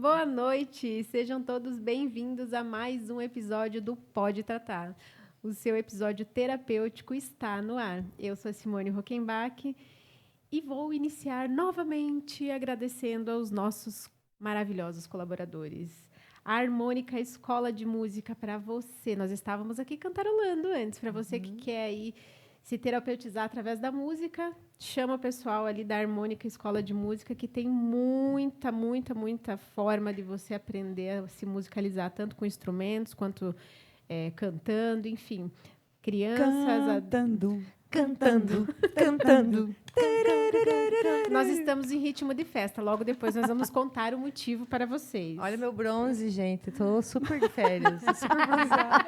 Boa noite, sejam todos bem-vindos a mais um episódio do Pode Tratar. O seu episódio terapêutico está no ar. Eu sou a Simone Rockenbach e vou iniciar novamente agradecendo aos nossos maravilhosos colaboradores. A Harmônica Escola de Música para você. Nós estávamos aqui cantarolando antes, para você que quer aí se terapeutizar através da música, chama o pessoal ali da Harmônica Escola de Música, que tem muita forma de você aprender a se musicalizar, tanto com instrumentos quanto cantando, enfim. Crianças... Cantando. Nós estamos em ritmo de festa. Logo depois nós vamos contar o motivo para vocês. Olha meu bronze, gente. Tô super de férias. Super bronzeada.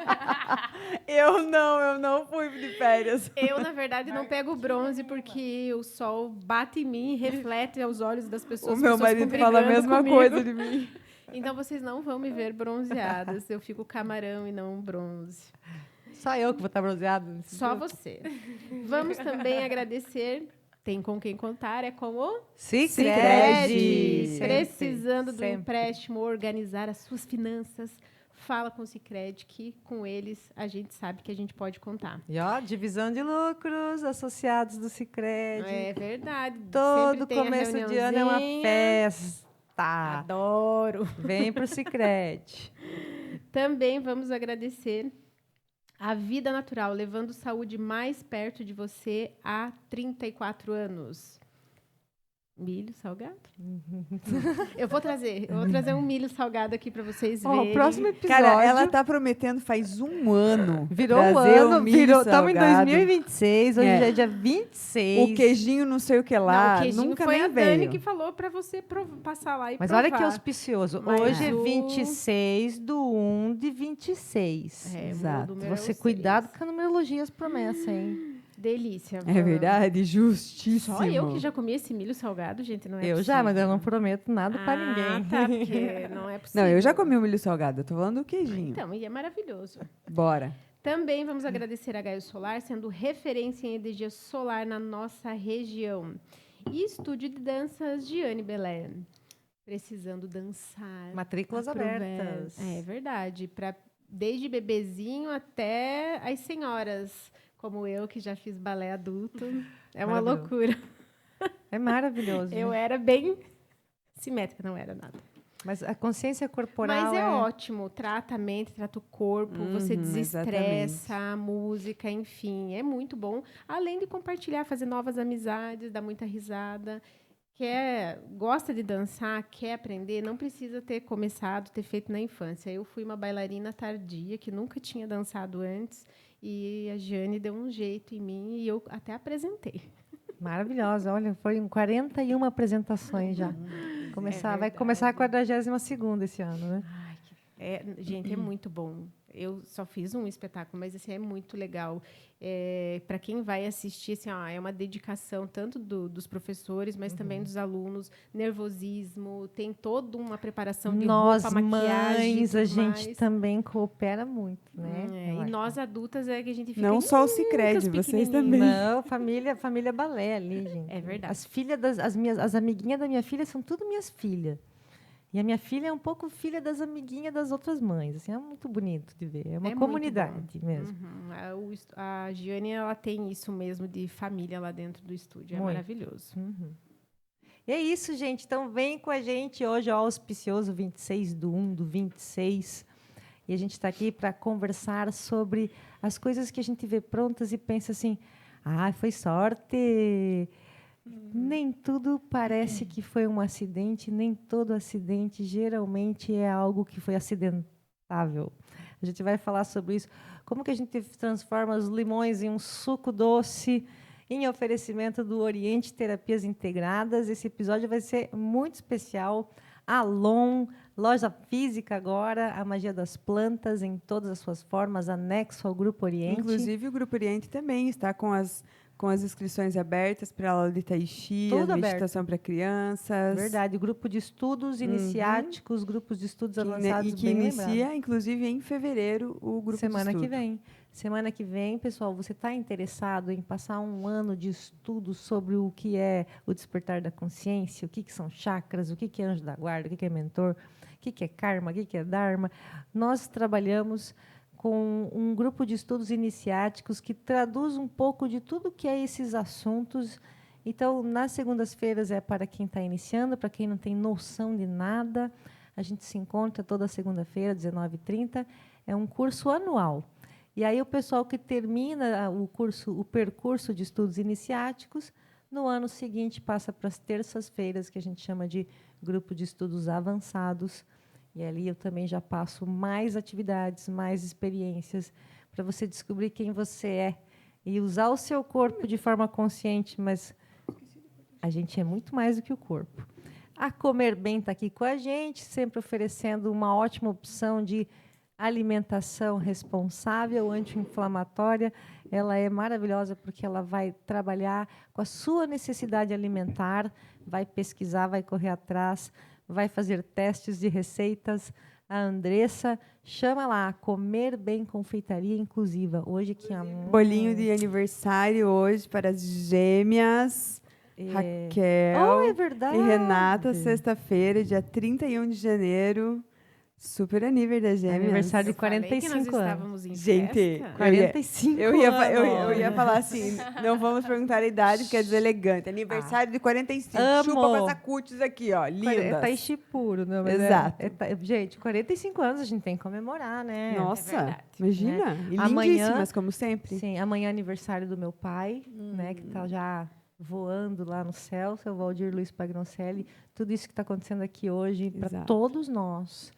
Eu não fui de férias. Eu, na verdade, não pego bronze porque o sol bate em mim e reflete aos olhos das pessoas. O meu marido fala a mesma coisa de mim. Então vocês não vão me ver bronzeadas. Eu fico camarão e não bronze. Só eu que vou estar bronzeado? Só você. Vamos também agradecer. Tem com quem contar, é com o Sicredi. Precisando do empréstimo, organizar as suas finanças, fala com o Sicredi, que com eles a gente sabe que a gente pode contar. E ó, divisão de lucros, associados do Sicredi. É verdade. Todo começo de ano é uma festa. Adoro. Vem pro Sicredi. Também vamos agradecer a Vida Natural, levando saúde mais perto de você há 34 anos. Milho salgado? Eu vou trazer um milho salgado aqui para vocês verem. O próximo episódio... Cara, ela tá prometendo faz um ano. Virou um ano, estamos em 2026, hoje já é dia 26. O queijinho não sei o que lá, não, o queijinho nunca foi nem a veio. Dani que falou para você passar lá e Mas provar. olha que auspicioso. Mas hoje é 26 de 1 de 26. Exato. Você cuidado com a numerologia, as promessas, hein? Delícia. É verdade, justíssimo. Só eu que já comi esse milho salgado, gente, não é Eu possível. já, mas eu não prometo nada para ninguém. Tá, porque não é possível. Não, eu já comi o milho salgado, eu tô falando do queijinho. Então, e é maravilhoso. Bora. Também vamos agradecer a Gaio Solar, sendo referência em energia solar na nossa região. E Estúdio de Danças Giane Belé. Precisando dançar. Matrículas abertas. É verdade. Desde bebezinho até as senhoras, como eu, que já fiz balé adulto. É uma loucura. É maravilhoso. Eu era bem simétrica, não era nada. Mas a consciência corporal Mas é ótimo, trata a mente, trata o corpo, você desestressa, exatamente. a música, enfim, é muito bom. Além de compartilhar, fazer novas amizades, dar muita risada. Gosta de dançar, quer aprender, não precisa ter começado, ter feito na infância. Eu fui uma bailarina tardia, que nunca tinha dançado antes, e a Giane deu um jeito em mim e eu até apresentei. Maravilhosa. Olha, foram 41 apresentações já. Vai começar a 42ª esse ano, né? Ai, gente, é muito bom. Eu só fiz um espetáculo, mas assim, é muito legal. Para quem vai assistir, assim, é uma dedicação tanto dos professores, mas também dos alunos. Nervosismo, tem toda uma preparação de roupa, maquiagem. Nós, a gente também coopera muito, né? E nós adultas é que a gente fica... Não só o Sicredi, vocês também. Não, família balé ali, gente. É verdade. As amiguinhas da minha filha são tudo minhas filhas. E a minha filha é um pouco filha das amiguinhas das outras mães. Assim, é muito bonito de ver. É uma comunidade mesmo. A Giane, ela tem isso mesmo de família lá dentro do estúdio. É maravilhoso. E é isso, gente. Então, vem com a gente hoje, ao auspicioso 26/1/26. E a gente está aqui para conversar sobre as coisas que a gente vê prontas e pensa assim, foi sorte... Nem tudo parece que foi um acidente, nem todo acidente geralmente é algo que foi acidentável. A gente vai falar sobre isso. Como que a gente transforma os limões em um suco doce, em oferecimento do Oriente Terapias Integradas. Esse episódio vai ser muito especial. Alon, loja física agora, a magia das plantas em todas as suas formas, anexo ao Grupo Oriente. Inclusive, o Grupo Oriente também está com as com as inscrições abertas para a aula de Tai Chi, Tudo a aberto. meditação para crianças. Verdade, grupo de estudos iniciáticos, grupos de estudos avançados, E que bem inicia, lembrado. inclusive, em fevereiro, o grupo Semana de que estudo. vem. Semana que vem, pessoal, você está interessado em passar um ano de estudo sobre o que é o despertar da consciência, o que são chakras, o que é anjo da guarda, o que é mentor, o que é karma, o que é dharma? Nós trabalhamos com um grupo de estudos iniciáticos que traduz um pouco de tudo que é esses assuntos. Então, nas segundas-feiras é para quem está iniciando, para quem não tem noção de nada. A gente se encontra toda segunda-feira, 19h30. É um curso anual. E aí o pessoal que termina o percurso de estudos iniciáticos, no ano seguinte passa para as terças-feiras, que a gente chama de grupo de estudos avançados. E ali eu também já passo mais atividades, mais experiências, para você descobrir quem você é e usar o seu corpo de forma consciente, mas a gente é muito mais do que o corpo. A Comer Bem está aqui com a gente, sempre oferecendo uma ótima opção de alimentação responsável, anti-inflamatória. Ela é maravilhosa porque ela vai trabalhar com a sua necessidade alimentar, vai pesquisar, vai correr atrás, vai fazer testes de receitas. A Andressa, chama lá, Comer Bem Confeitaria Inclusiva. Hoje aqui Bolinho de aniversário hoje para as gêmeas. Raquel é verdade. e Renata, sexta-feira, dia 31 de janeiro. Super aniversário das gêmeas. Aniversário de Eu falei que 45 nós anos. estávamos em Gente, festa. 45 eu ia anos. falar assim, não vamos perguntar a idade, porque é deselegante. Aniversário de 45. Amo. Chupa com essa cutis aqui, ó. Linda. Tai Chi puro, não, mas Exato. Gente, 45 anos a gente tem que comemorar, né? Nossa, verdade. imagina. E Amanhã- lindíssimas, como sempre. Sim, amanhã é aniversário do meu pai, né, que está já voando lá no céu, seu Valdir Luiz Pagnoncelli. Tudo isso que está acontecendo aqui hoje, para Exato. todos nós,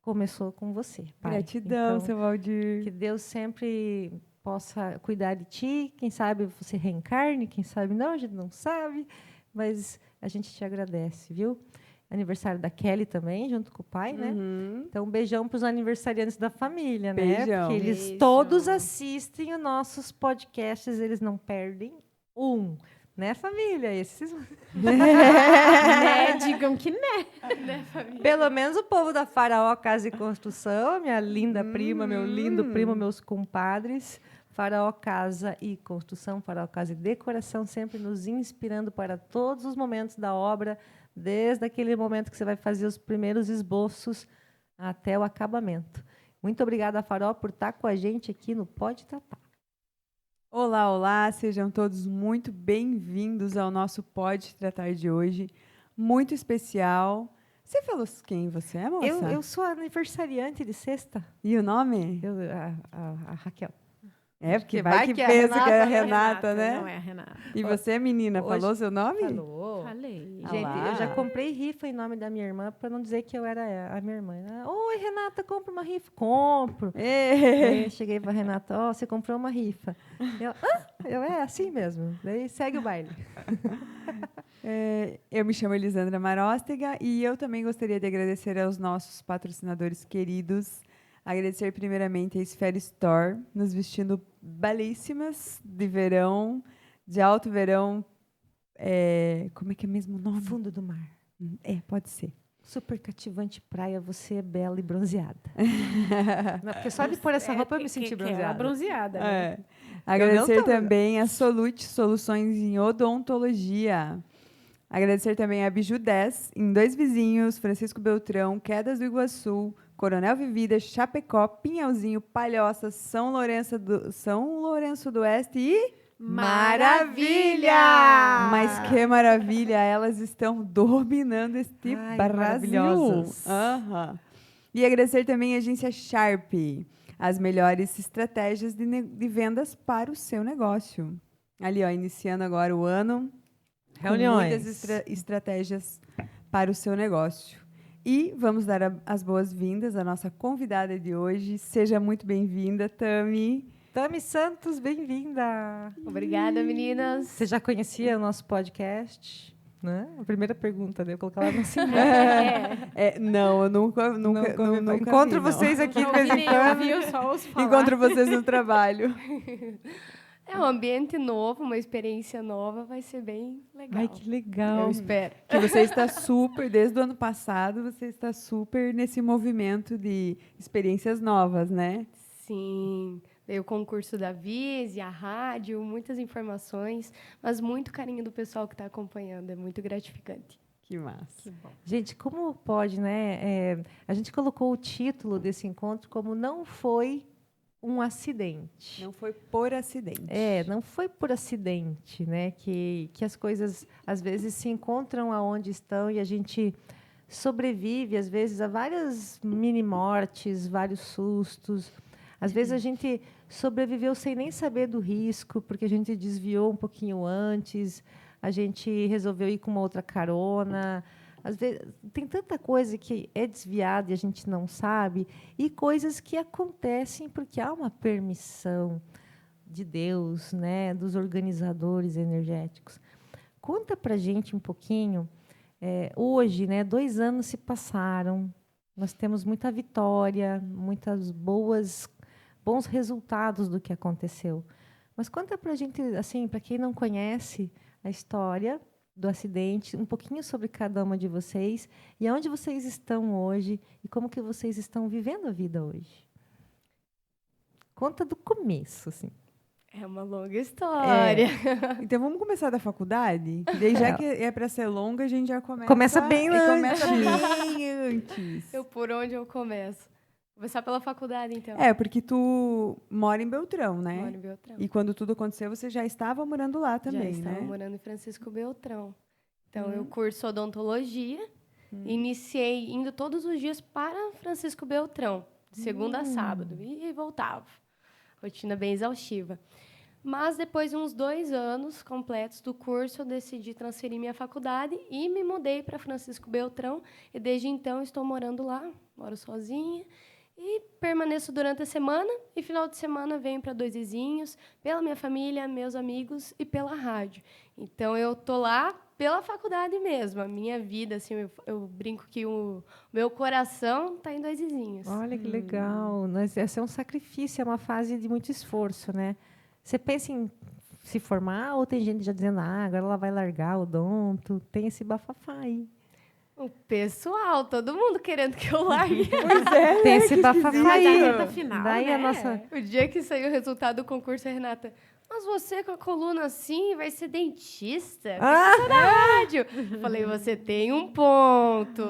começou com você, pai. Gratidão, Então, seu Valdir. que Deus sempre possa cuidar de ti. Quem sabe você reencarne, quem sabe não, a gente não sabe. Mas a gente te agradece, viu? Aniversário da Kelly também, junto com o pai, né? Uhum. Então, um beijão para os aniversariantes da família, né? Beijão. Porque eles Beijo. todos assistem os nossos podcasts, eles não perdem um. Né, família? Esses... Né? Digam que né. Né, família? Pelo menos o povo da Faraó Casa e Construção, minha linda prima, meu lindo primo, meus compadres. Faraó Casa e Construção, Faraó Casa e Decoração, sempre nos inspirando para todos os momentos da obra, desde aquele momento que você vai fazer os primeiros esboços até o acabamento. Muito obrigada, Faraó, por estar com a gente aqui no Pode Tratar. Olá, olá, sejam todos muito bem-vindos ao nosso Pode Tratar de hoje, muito especial. Você falou quem você é, moça? Eu sou aniversariante de sexta. E o nome? A Raquel. É, porque que vai vai que que é a pensa que é a Renata, Renata, né? Não é a Renata. E você, menina, Hoje- falou seu nome? Falou. Falei. Ah Gente, lá. eu já comprei rifa em nome da minha irmã para não dizer que eu era a minha irmã. Oi, Renata, compra uma rifa. Compro. Aí eu cheguei para Renata, você comprou uma rifa. Eu é assim mesmo. Daí segue o baile. Eu me chamo Elisandra Maróstega e eu também gostaria de agradecer aos nossos patrocinadores queridos. Agradecer primeiramente a Esfera Store, nos vestindo belíssimas de verão, de alto verão. Como é que é mesmo o nome? Fundo do mar. Pode ser. Super cativante praia, você é bela e bronzeada. Não, porque só de pôr essa roupa eu me senti bronzeada. bronzeada. Bronzeada, né? Agradecer não tô- também a Solute Soluções em Odontologia. Agradecer também a Biju 10, em Dois Vizinhos, Francisco Beltrão, Quedas do Iguaçu, Coronel Vivida, Chapecó, Pinhalzinho, Palhoça, São Lourenço do Oeste e... Maravilha! Mas que maravilha! Elas estão dominando este Ai, Brasil. maravilhosas. Aham. E agradecer também a agência Sharp, as melhores estratégias de vendas para o seu negócio. Ali, ó, iniciando agora o ano. Reuniões. Com muitas estratégias para o seu negócio. E vamos dar as boas-vindas à nossa convidada de hoje. Seja muito bem-vinda, Tami. Tami Santos, bem-vinda. Obrigada, meninas. Você já conhecia o nosso podcast? Né? A primeira pergunta, né? Eu colocar lá no cima. Não, eu nunca Encontro vi, não. vocês aqui de Não vez vi em nem quando. ouvir, eu só ouço falar. Encontro vocês no trabalho. É um ambiente novo, uma experiência nova, vai ser bem legal. Ai, que legal. Eu espero. Que você está super, desde o ano passado, você está super nesse movimento de experiências novas, né? Sim, veio o concurso da Vise, a rádio, muitas informações, mas muito carinho do pessoal que está acompanhando, é muito gratificante. Que massa. Gente, como pode, né? A gente colocou o título desse encontro como Não Foi um Acidente. Não foi por acidente. Não foi por acidente, né? Que as coisas, às vezes, se encontram aonde estão e a gente sobrevive, às vezes, a várias mini-mortes, vários sustos. Às vezes, a gente sobreviveu sem nem saber do risco, porque a gente desviou um pouquinho antes, a gente resolveu ir com uma outra carona. Às vezes, tem tanta coisa que é desviada e a gente não sabe, e coisas que acontecem porque há uma permissão de Deus, né, dos organizadores energéticos. Conta para a gente um pouquinho. Hoje, né, 2 anos se passaram, nós temos muita vitória, muitas bons resultados do que aconteceu. Mas conta para a gente, assim, para quem não conhece a história do acidente, um pouquinho sobre cada uma de vocês e aonde vocês estão hoje e como que vocês estão vivendo a vida hoje. Conta do começo, assim. É uma longa história. Então vamos começar da faculdade? Que daí, já que é para ser longa, a gente já começa. Começa bem antes. Começa bem antes. Por onde eu começo? Começar pela faculdade, então. Porque tu mora em Beltrão, né? Moro em Beltrão. E quando tudo aconteceu, você já estava morando lá também, Já estava né? morando em Francisco Beltrão. Então, eu curso odontologia. Iniciei indo todos os dias para Francisco Beltrão, de segunda a sábado, e voltava. Rotina bem exaustiva. Mas, depois de uns 2 anos completos do curso, eu decidi transferir minha faculdade e me mudei para Francisco Beltrão. E, desde então, estou morando lá, moro sozinha. E permaneço durante a semana, e final de semana venho para Dois Vizinhos, pela minha família, meus amigos e pela rádio. Então, eu tô lá pela faculdade mesmo. A minha vida, assim, eu brinco que o meu coração está em Dois Vizinhos. Olha que legal. Esse é um sacrifício, é uma fase de muito esforço, né? Você pensa em se formar ou tem gente já dizendo, agora ela vai largar o odonto? Tem esse bafafá aí. O pessoal, todo mundo querendo que eu largue. Tem esse bafafá Mas a aí. reta final, Daí né? a nossa... O dia que saiu o resultado do concurso, a Renata... Mas você com a coluna assim vai ser dentista? Fica só na rádio. Falei, você tem um ponto.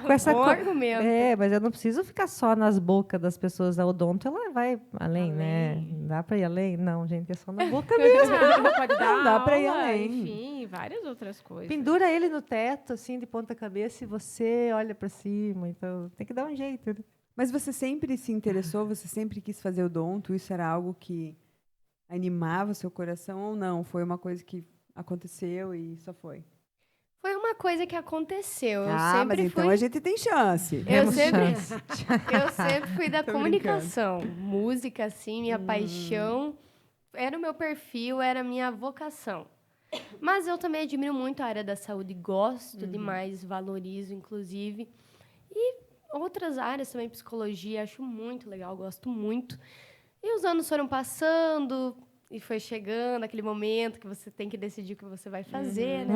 Com essa Bom argumento. mas eu não preciso ficar só nas bocas das pessoas. A odonto, ela vai além, né? Dá para ir além? Não, gente, é só na boca mesmo. Pode dar Não dá pra ir aula, além. enfim, várias outras coisas. Pendura ele no teto, assim, de ponta cabeça, e você olha para cima. Então, tem que dar um jeito, né? Mas você sempre se interessou, você sempre quis fazer odonto? Isso era algo que animava o seu coração ou não? Foi uma coisa que aconteceu e só foi? Foi uma coisa que aconteceu. Eu Mas sempre então fui... a gente tem chance. Eu Temos sempre, chance. eu sempre fui da Tô comunicação. Música, assim, minha paixão. Era o meu perfil, era a minha vocação. Mas eu também admiro muito a área da saúde. Gosto demais, valorizo, inclusive. E outras áreas também, psicologia, acho muito legal, gosto muito. E os anos foram passando e foi chegando aquele momento que você tem que decidir o que você vai fazer, né?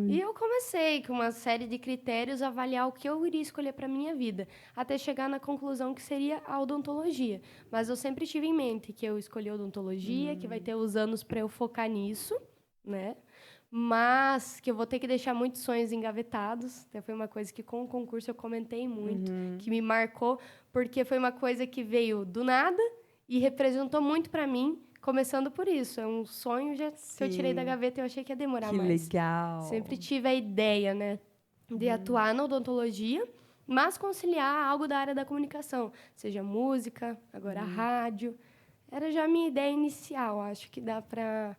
E eu comecei, com uma série de critérios, a avaliar o que eu iria escolher para a minha vida, até chegar na conclusão que seria a odontologia. Mas eu sempre tive em mente que eu escolhi a odontologia, que vai ter os anos para eu focar nisso, né? Mas que eu vou ter que deixar muitos sonhos engavetados. Até foi uma coisa que, com o concurso, eu comentei muito, que me marcou, porque foi uma coisa que veio do nada e representou muito para mim, começando por isso. É um sonho que eu tirei da gaveta e eu achei que ia demorar Que mais. legal. Sempre tive a ideia, né, de atuar na odontologia, mas conciliar algo da área da comunicação, seja música, agora rádio. Era já a minha ideia inicial. Acho que dá para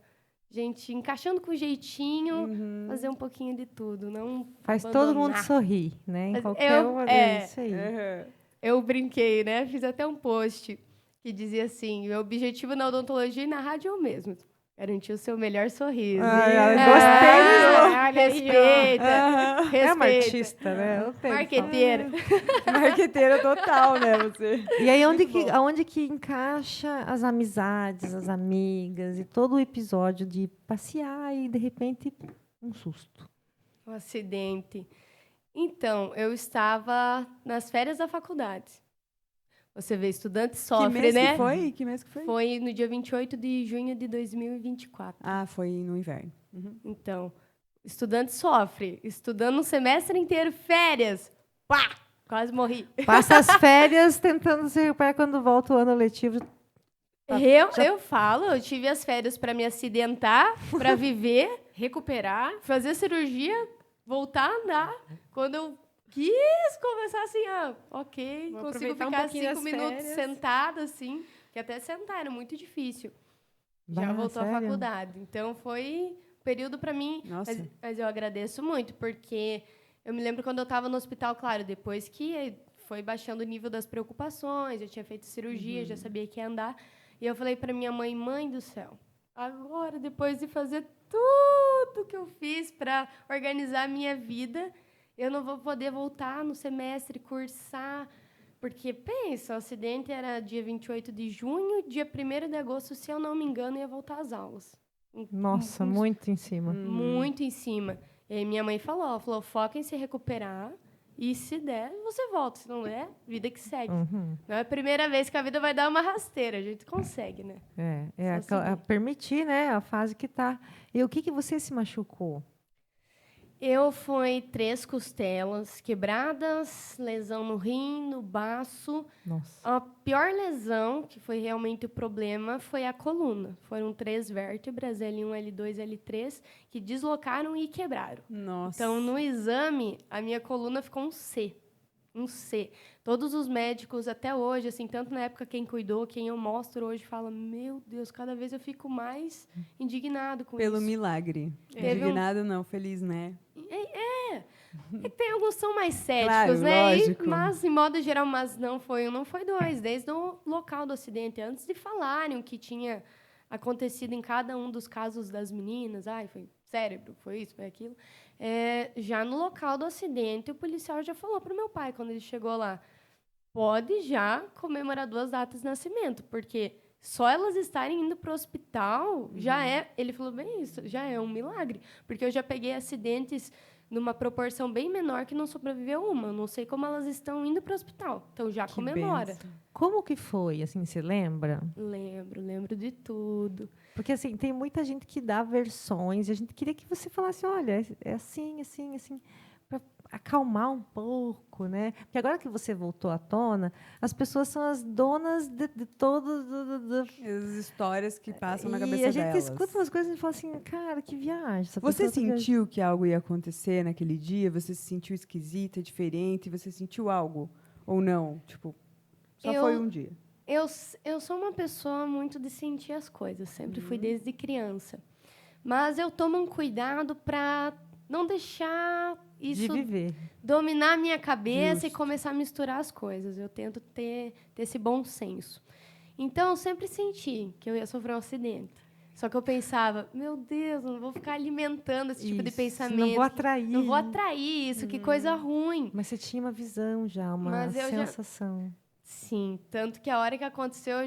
gente, encaixando com jeitinho, fazer um pouquinho de tudo. Não Faz abandonar. todo mundo sorrir, né? Em Mas qualquer uma vez. Isso aí. Eu brinquei, né? Fiz até um post que dizia assim, meu objetivo na odontologia e na rádio é o mesmo. Garantir o seu melhor sorriso. Gostei. Respeita. Respeita. É uma artista, né? Eu tenho que falar. Marqueteira. Marqueteira total, né, você? E aí, aonde que encaixa as amizades, as amigas e todo o episódio de passear e, de repente, um susto? Um acidente. Então, eu estava nas férias da faculdade. Você vê, estudante sofre, que mês né? Que foi? Que mês que foi? Foi no dia 28 de junho de 2024. Ah, foi no inverno. Uhum. Então, estudante sofre. Estudando um semestre inteiro, férias. Pá! Quase morri. Passa as férias tentando se recuperar quando volta o ano letivo. Eu falo, eu tive as férias para me acidentar, para viver, Recuperar. fazer cirurgia, voltar a andar. Quando eu quis começar assim, ok, Vou consigo aproveitar um ficar pouquinho 5 das minutos férias. sentada, assim, que até sentar era muito difícil. Já Bah, voltou à sério? faculdade. Então, foi um período para mim, Nossa. mas eu agradeço muito, porque eu me lembro quando eu estava no hospital, claro, depois que foi baixando o nível das preocupações, eu tinha feito cirurgia, já sabia que ia andar, e eu falei para minha mãe, mãe do céu, agora, depois de fazer tudo que eu fiz para organizar a minha vida, eu não vou poder voltar no semestre, cursar. Porque, pensa, o acidente era dia 28 de junho, dia 1º de agosto, se eu não me engano, ia voltar às aulas. Nossa, muito em cima. Muito em cima. E aí minha mãe falou, foca em se recuperar e se der, você volta. Se não der, vida que segue. Uhum. Não é a primeira vez que a vida vai dar uma rasteira, a gente consegue, né? É Só seguir. permitir, né, a fase que tá. E o que você se machucou? Eu fui 3 costelas quebradas, lesão no rim, no baço. Nossa. A pior lesão, que foi realmente o problema, foi a coluna. Foram 3 vértebras, L1, L2, L3, que deslocaram e quebraram. Nossa. Então, no exame, a minha coluna ficou um C. Um C. Todos os médicos, até hoje, assim, tanto na época quem cuidou, quem eu mostro hoje, fala, meu Deus, cada vez eu fico mais indignado com Pelo isso. milagre. Teve um- Indignado não, feliz, né? É que tem alguns que são mais céticos, Claro, né? lógico. Mas, em modo geral, mas não foi um, não foi 2. Desde o local do acidente, antes de falarem o que tinha acontecido em cada um dos casos das meninas, foi cérebro, foi isso, foi aquilo. Já no local do acidente, o policial já falou para o meu pai, quando ele chegou lá, pode já comemorar 2 datas de nascimento, porque só elas estarem indo para o hospital já é... Ele falou bem isso, já é um milagre. Porque eu já peguei acidentes numa proporção bem menor que não sobreviveu uma. Eu não sei como elas estão indo para o hospital. Então, já Que comemora. benção. Como que foi, assim, você lembra? Lembro de tudo. Porque, assim, tem muita gente que dá versões e a gente queria que você falasse, olha, é assim, assim, assim, para acalmar um pouco, né? Porque agora que você voltou à tona, as pessoas são as donas de todos... As histórias que passam na E cabeça a gente delas. escuta umas coisas e fala assim, cara, que viagem. essa Você pessoa tá viajando. sentiu que algo ia acontecer naquele dia? Você se sentiu esquisita, diferente? Você sentiu algo? Ou não? Tipo, só foi um dia. Eu sou uma pessoa muito de sentir as coisas. Sempre fui desde criança. Mas eu tomo um cuidado para não deixar isso De viver. dominar a minha cabeça Justo. e começar a misturar as coisas. Eu tento ter esse bom senso. Então, eu sempre senti que eu ia sofrer um acidente. Só que eu pensava, meu Deus, não vou ficar alimentando esse tipo de Isso, pensamento. não vou atrair. Não vou atrair isso, que coisa ruim. Mas você tinha uma visão já, uma Mas eu já- sensação. Sim, tanto que a hora que aconteceu,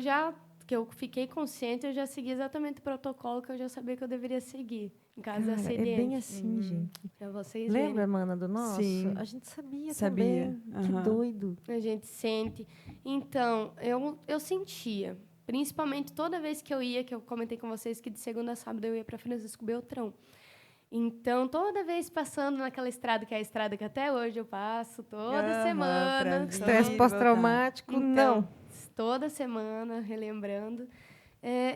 que eu fiquei consciente, eu já segui exatamente o protocolo que eu já sabia que eu deveria seguir em caso de Cara, acidente. é bem assim, gente. Pra vocês Lembra, verem. mana, do nosso? Sim. A gente sabia Sabia. também. Que Aham. doido. A gente sente. Então, eu sentia. Principalmente toda vez que eu ia, que eu comentei com vocês que de segunda a sábado eu ia para Francisco Beltrão. Então, toda vez passando naquela estrada, que é a estrada que até hoje eu passo, toda Aham, semana. pra vir. Estresse Sim, pós-traumático, Então, não. toda semana, relembrando.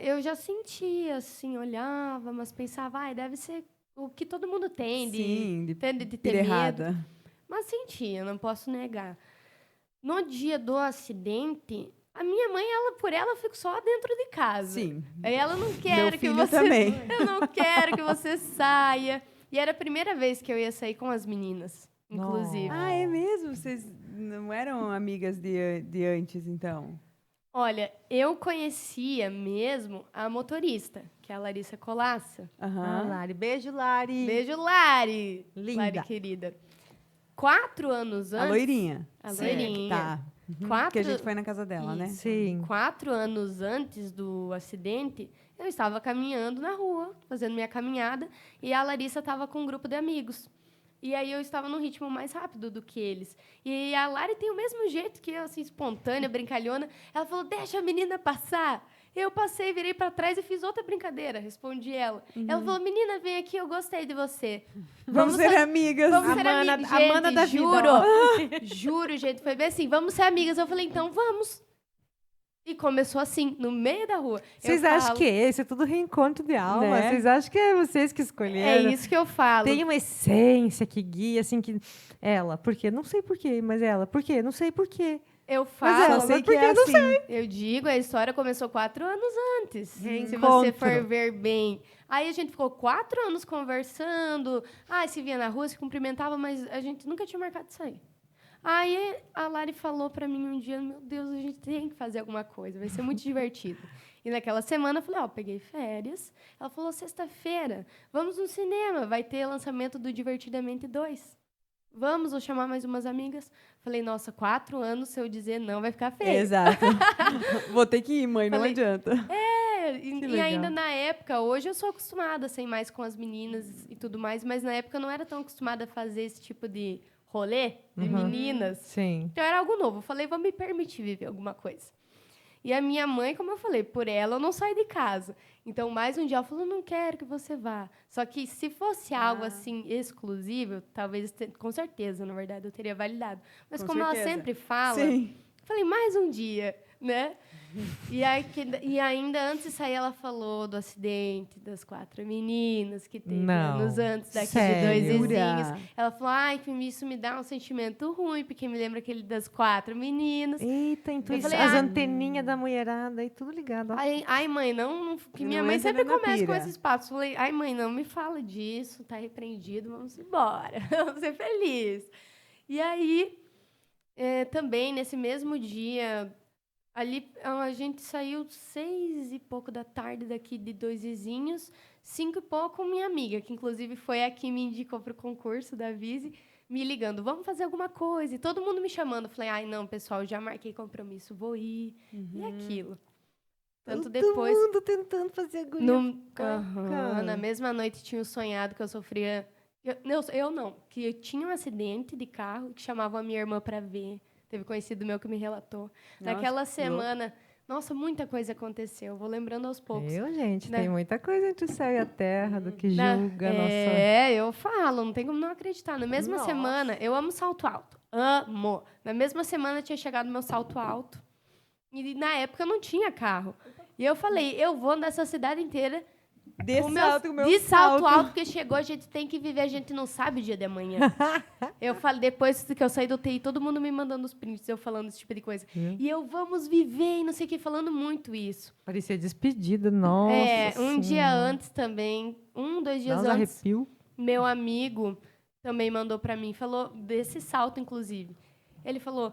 Eu já sentia, assim, olhava, mas pensava, deve ser o que todo mundo tem, Sim, de de ter ir medo. errada. Mas sentia, não posso negar. No dia do acidente, a minha mãe, por ela, eu fico só dentro de casa. Sim. Aí ela não quer que filho você... também. Eu não quero que você saia. E era a primeira vez que eu ia sair com as meninas, inclusive. Nossa. Ah, é mesmo? Vocês não eram amigas de antes, então? Olha, eu conhecia mesmo a motorista, que é a Larissa Colassa. Aham. Lari. Beijo, Lari. Beijo, Lari! Linda. Lari, querida. 4 anos antes... A loirinha. A Sim, loirinha. Tá. Quatro- Que a gente foi na casa dela, né? Sim. 4 anos antes do acidente, eu estava caminhando na rua, fazendo minha caminhada, e a Larissa estava com um grupo de amigos. E aí eu estava num ritmo mais rápido do que eles. E a Lari tem o mesmo jeito que eu, assim, espontânea, brincalhona. Ela falou, deixa a menina passar. Eu passei, virei para trás e fiz outra brincadeira, respondi ela. Ela falou, menina, vem aqui, eu gostei de você. Vamos ser amigas. Vamos ser Mana- amigas, a gente, mana da vida, juro. ó. Juro, gente, foi bem assim, vamos ser amigas. Eu falei, então vamos. E começou assim, no meio da rua. Vocês Eu acham falo, que esse é tudo reencontro de alma? Né? Vocês acham que é vocês que é escolheram? isso que eu falo. Tem uma essência que guia, assim, que... Ela, por quê? Não sei por quê, mas ela, por quê? Não sei por quê. Eu Mas falo, ela, Só sei mas que por é que não assim. eu digo, a história começou 4 anos antes. Se Reencontro. você for ver bem. Aí a gente ficou 4 anos conversando. Se via na rua, se cumprimentava, mas a gente nunca tinha marcado de sair. Aí a Lari falou pra mim um dia, meu Deus, a gente tem que fazer alguma coisa, vai ser muito divertido. E naquela semana eu falei, peguei férias. Ela falou, sexta-feira, vamos no cinema, vai ter lançamento do Divertidamente 2. Vamos, vou chamar mais umas amigas. Falei, nossa, 4 anos, se eu dizer não, vai ficar feio. Exato. Vou ter que ir, mãe, não Falei, adianta. E legal. ainda na época, hoje eu sou acostumada a ser mais com as meninas e tudo mais, mas na época eu não era tão acostumada a fazer esse tipo de rolê de meninas. Sim. Então era algo novo. Eu falei, vou me permitir viver alguma coisa. E a minha mãe, como eu falei, por ela eu não saio de casa. Então, mais um dia ela falou, não quero que você vá. Só que se fosse algo assim exclusivo, talvez, com certeza, na verdade, eu teria validado. Mas Com como ela certeza. sempre fala, Sim. eu falei, mais um dia, né? E ainda antes de sair, ela falou do acidente das 4 meninas que teve Não. anos antes daqui Sério? de 2 vizinhos. Jura? Ela falou, que isso me dá um sentimento ruim, porque me lembra aquele das 4 meninas. Eita, intuição. falei, As anteninhas da mulherada aí, tudo ligado. Ó. Ai, mãe, não que minha Não mãe entra sempre na começa com pira. esses papos. Falei, ai, mãe, não me fala disso, tá repreendido, vamos embora, vamos ser felizes. E aí, também, nesse mesmo dia, ali a gente saiu 6 e pouco da tarde daqui de 2 vizinhos, 5 e pouco minha amiga, que inclusive foi a que me indicou para o concurso da Vise, me ligando, vamos fazer alguma coisa. E todo mundo me chamando. Falei, ai, não, pessoal, já marquei compromisso, vou ir. E aquilo. Tanto depois... Todo mundo tentando fazer a guria. Aham, na mesma noite tinha sonhado que eu sofria... Eu não, que eu tinha um acidente de carro que chamavam a minha irmã para ver. Teve conhecido meu que me relatou. Nossa, Naquela que semana, nossa, muita coisa aconteceu. Vou lembrando aos poucos. Gente, Né? tem muita coisa entre o céu e a terra do que julga a nossa... Eu falo, não tem como não acreditar. Na mesma Nossa. semana, eu amo salto alto. Amo. Na mesma semana tinha chegado meu salto alto. E na época eu não tinha carro. E eu falei, eu vou nessa cidade inteira De salto, o meu de salto salto. alto, porque chegou, a gente tem que viver, a gente não sabe o dia de amanhã. Eu falei, depois que eu saí do TI, todo mundo me mandando os prints, eu falando esse tipo de coisa. E eu, vamos viver, e não sei o que, falando muito isso. Parecia despedida, nossa. Um dia antes também, 2 dias Nossa, antes, arrepio. meu amigo também mandou pra mim, falou desse salto, inclusive. Ele falou,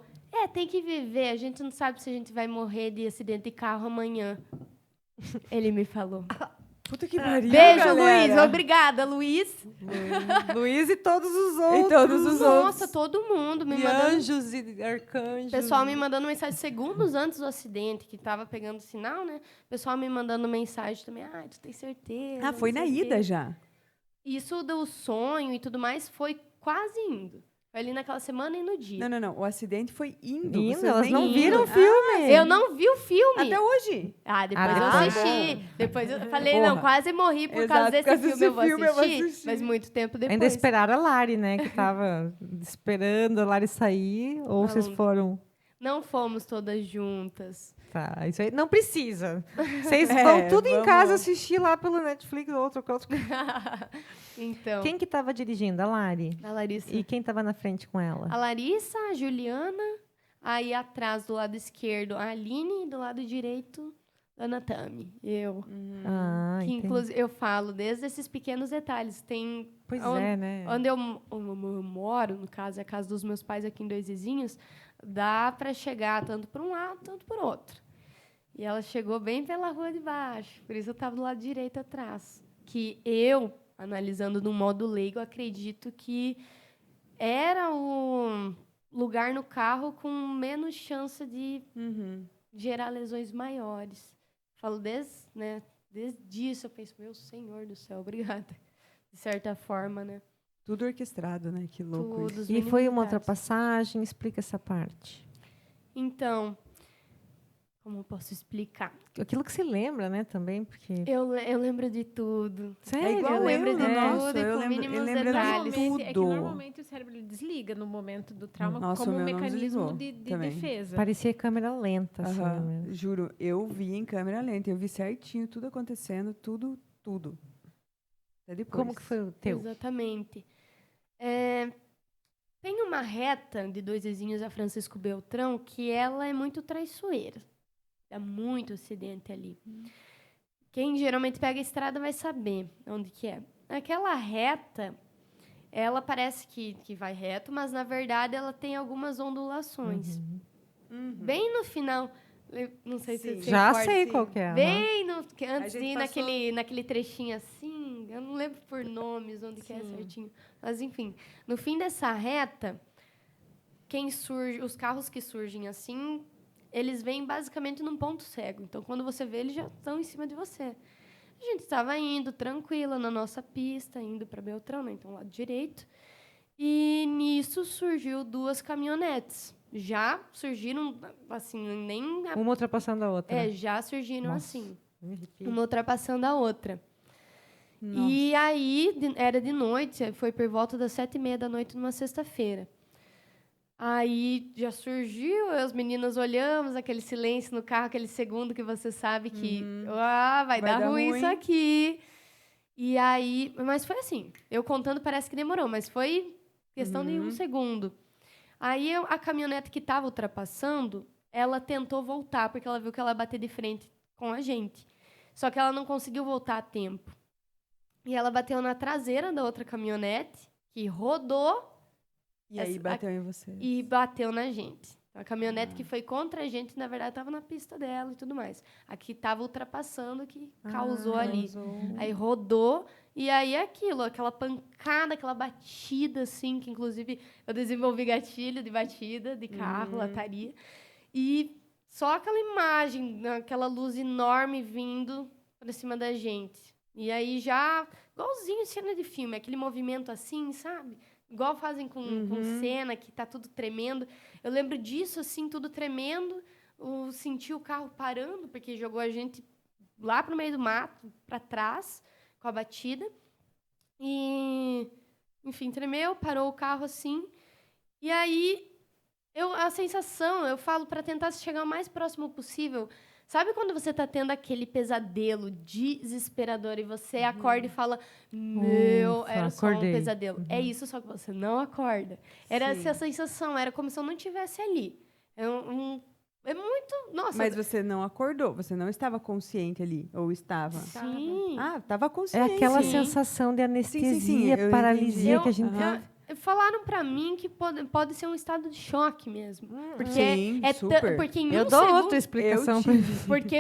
tem que viver, a gente não sabe se a gente vai morrer de acidente de carro amanhã. Ele me falou. Puta que pariu, Beijo, galera. Luiz. Obrigada, Luiz. Luiz e todos os outros. E todos os Nossa, outros. todo mundo me E mandando. anjos e arcanjos. O pessoal me mandando mensagem segundos antes do acidente, que tava pegando sinal, né? O pessoal me mandando mensagem também. Tu tem certeza? Foi não na sei o quê. ida já. Isso do sonho e tudo mais foi quase indo. Foi ali naquela semana e no dia. Não. O acidente foi indo. Indo, Vocês elas nem não indo. viram o filme. Eu não vi o filme. Até hoje. Depois eu depois. assisti. Depois eu falei, Porra. não, quase morri por Exato, causa por desse causa filme, desse eu vou filme eu vou assistir. assistir. Mas muito tempo depois. Ainda esperaram a Lari, né? Que tava esperando a Lari sair. Ou vocês foram... Não fomos todas juntas. Tá, isso aí não precisa. Vocês É, vão tudo em vamos. casa assistir lá pelo Netflix, outro. Então, Quem que tava dirigindo? A Lari. a Larissa. E quem tava na frente com ela? A Larissa, a Juliana, aí atrás, do lado esquerdo, a Aline, e do lado direito, a Ana Tami. Eu. Ah, Que, entendi. inclusive, eu falo desde esses pequenos detalhes. Tem... Pois onde, é, né? Onde eu moro, no caso, é a casa dos meus pais aqui em 2 vizinhos, dá para chegar tanto por um lado, tanto por outro. E ela chegou bem pela rua de baixo. Por isso eu estava do lado direito atrás. Que eu, analisando de um modo leigo, acredito que era o lugar no carro com menos chance de gerar lesões maiores. Falo desde isso, eu penso, meu Senhor do céu, obrigada. De certa forma, né? Tudo orquestrado, né? Que louco Tudo, isso. E foi uma minimidades. ultrapassagem? Explica essa parte. Então, como eu posso explicar? Aquilo que se lembra, né, também, porque... Eu lembro de tudo. Sério? igual Eu lembro de nossa, tudo e eu com lembro- mínimos eu lembro de detalhes. tudo. É que normalmente o cérebro ele desliga no momento do trauma Nossa, como o um meu não mecanismo desligou de também. defesa. Parecia câmera lenta, assim, Aham, né? juro, eu vi em câmera lenta, eu vi certinho tudo acontecendo, tudo. Até depois. Como que foi o teu? Exatamente. Tem uma reta de 2 vizinhos a Francisco Beltrão que ela é muito traiçoeira. Dá muito acidente ali. Quem geralmente pega a estrada vai saber onde que é. Aquela reta, ela parece que vai reto, mas na verdade ela tem algumas ondulações. Bem no final, eu não sei se Sim. você Já recorda, sei sim. qual que é. aham. bem no, que antes A de gente ir passou- naquele trechinho assim, eu não lembro por nomes onde que é Sim. certinho. Mas enfim, no fim dessa reta, os carros que surgem assim, eles vêm basicamente num ponto cego. Então, quando você vê, eles já estão em cima de você. A gente estava indo tranquila na nossa pista, indo para Beltrão, né? Então, lado direito. E nisso surgiu 2 caminhonetes. Já surgiram, assim, nem... Uma ultrapassando a outra. já surgiram Nossa. assim. Me arrepio. Uma ultrapassando a outra. Nossa. E aí, era de noite, foi por volta das 7h30 da noite, numa sexta-feira. Aí já surgiu, os meninos olhamos, aquele silêncio no carro, aquele segundo que você sabe que vai dar ruim isso aqui. E aí, mas foi assim, eu contando parece que demorou, mas foi questão de 1 segundo. Aí a caminhonete que estava ultrapassando, ela tentou voltar, porque ela viu que ela ia bater de frente com a gente. Só que ela não conseguiu voltar a tempo. E ela bateu na traseira da outra caminhonete, que rodou E aí bateu em você. e bateu na gente. A caminhonete que foi contra a gente, na verdade, estava na pista dela e tudo mais. A que estava ultrapassando, que causou ali. Aí rodou, e aí aquela pancada, aquela batida, assim, que inclusive eu desenvolvi gatilho de batida, de carro, lataria. E só aquela imagem, aquela luz enorme vindo para cima da gente. E aí já, igualzinho cena de filme, aquele movimento assim, sabe? Igual fazem com cena, que tá tudo tremendo. Eu lembro disso, assim, tudo tremendo. Senti o carro parando, porque jogou a gente lá pro meio do mato, para trás, com a batida. E, enfim, tremeu, parou o carro assim. E aí, a sensação, eu falo para tentar chegar o mais próximo possível. Sabe quando você tá tendo aquele pesadelo desesperador e você acorda e fala, meu, Ufa, era só acordei. um pesadelo. É isso, só que você não acorda. Era Sim. essa sensação, era como se eu não estivesse ali. É muito... Nossa, Mas você não acordou, você não estava consciente ali, ou estava? sim. Ah, estava É consciente. aquela Sim. sensação de sim, anestesia, eu paralisia entendi. que a gente... Aham. Falaram pra mim que pode ser um estado de choque mesmo. Porque Sim, super. porque em Eu um dou segundo... outra explicação. Eu pra- tive. Porque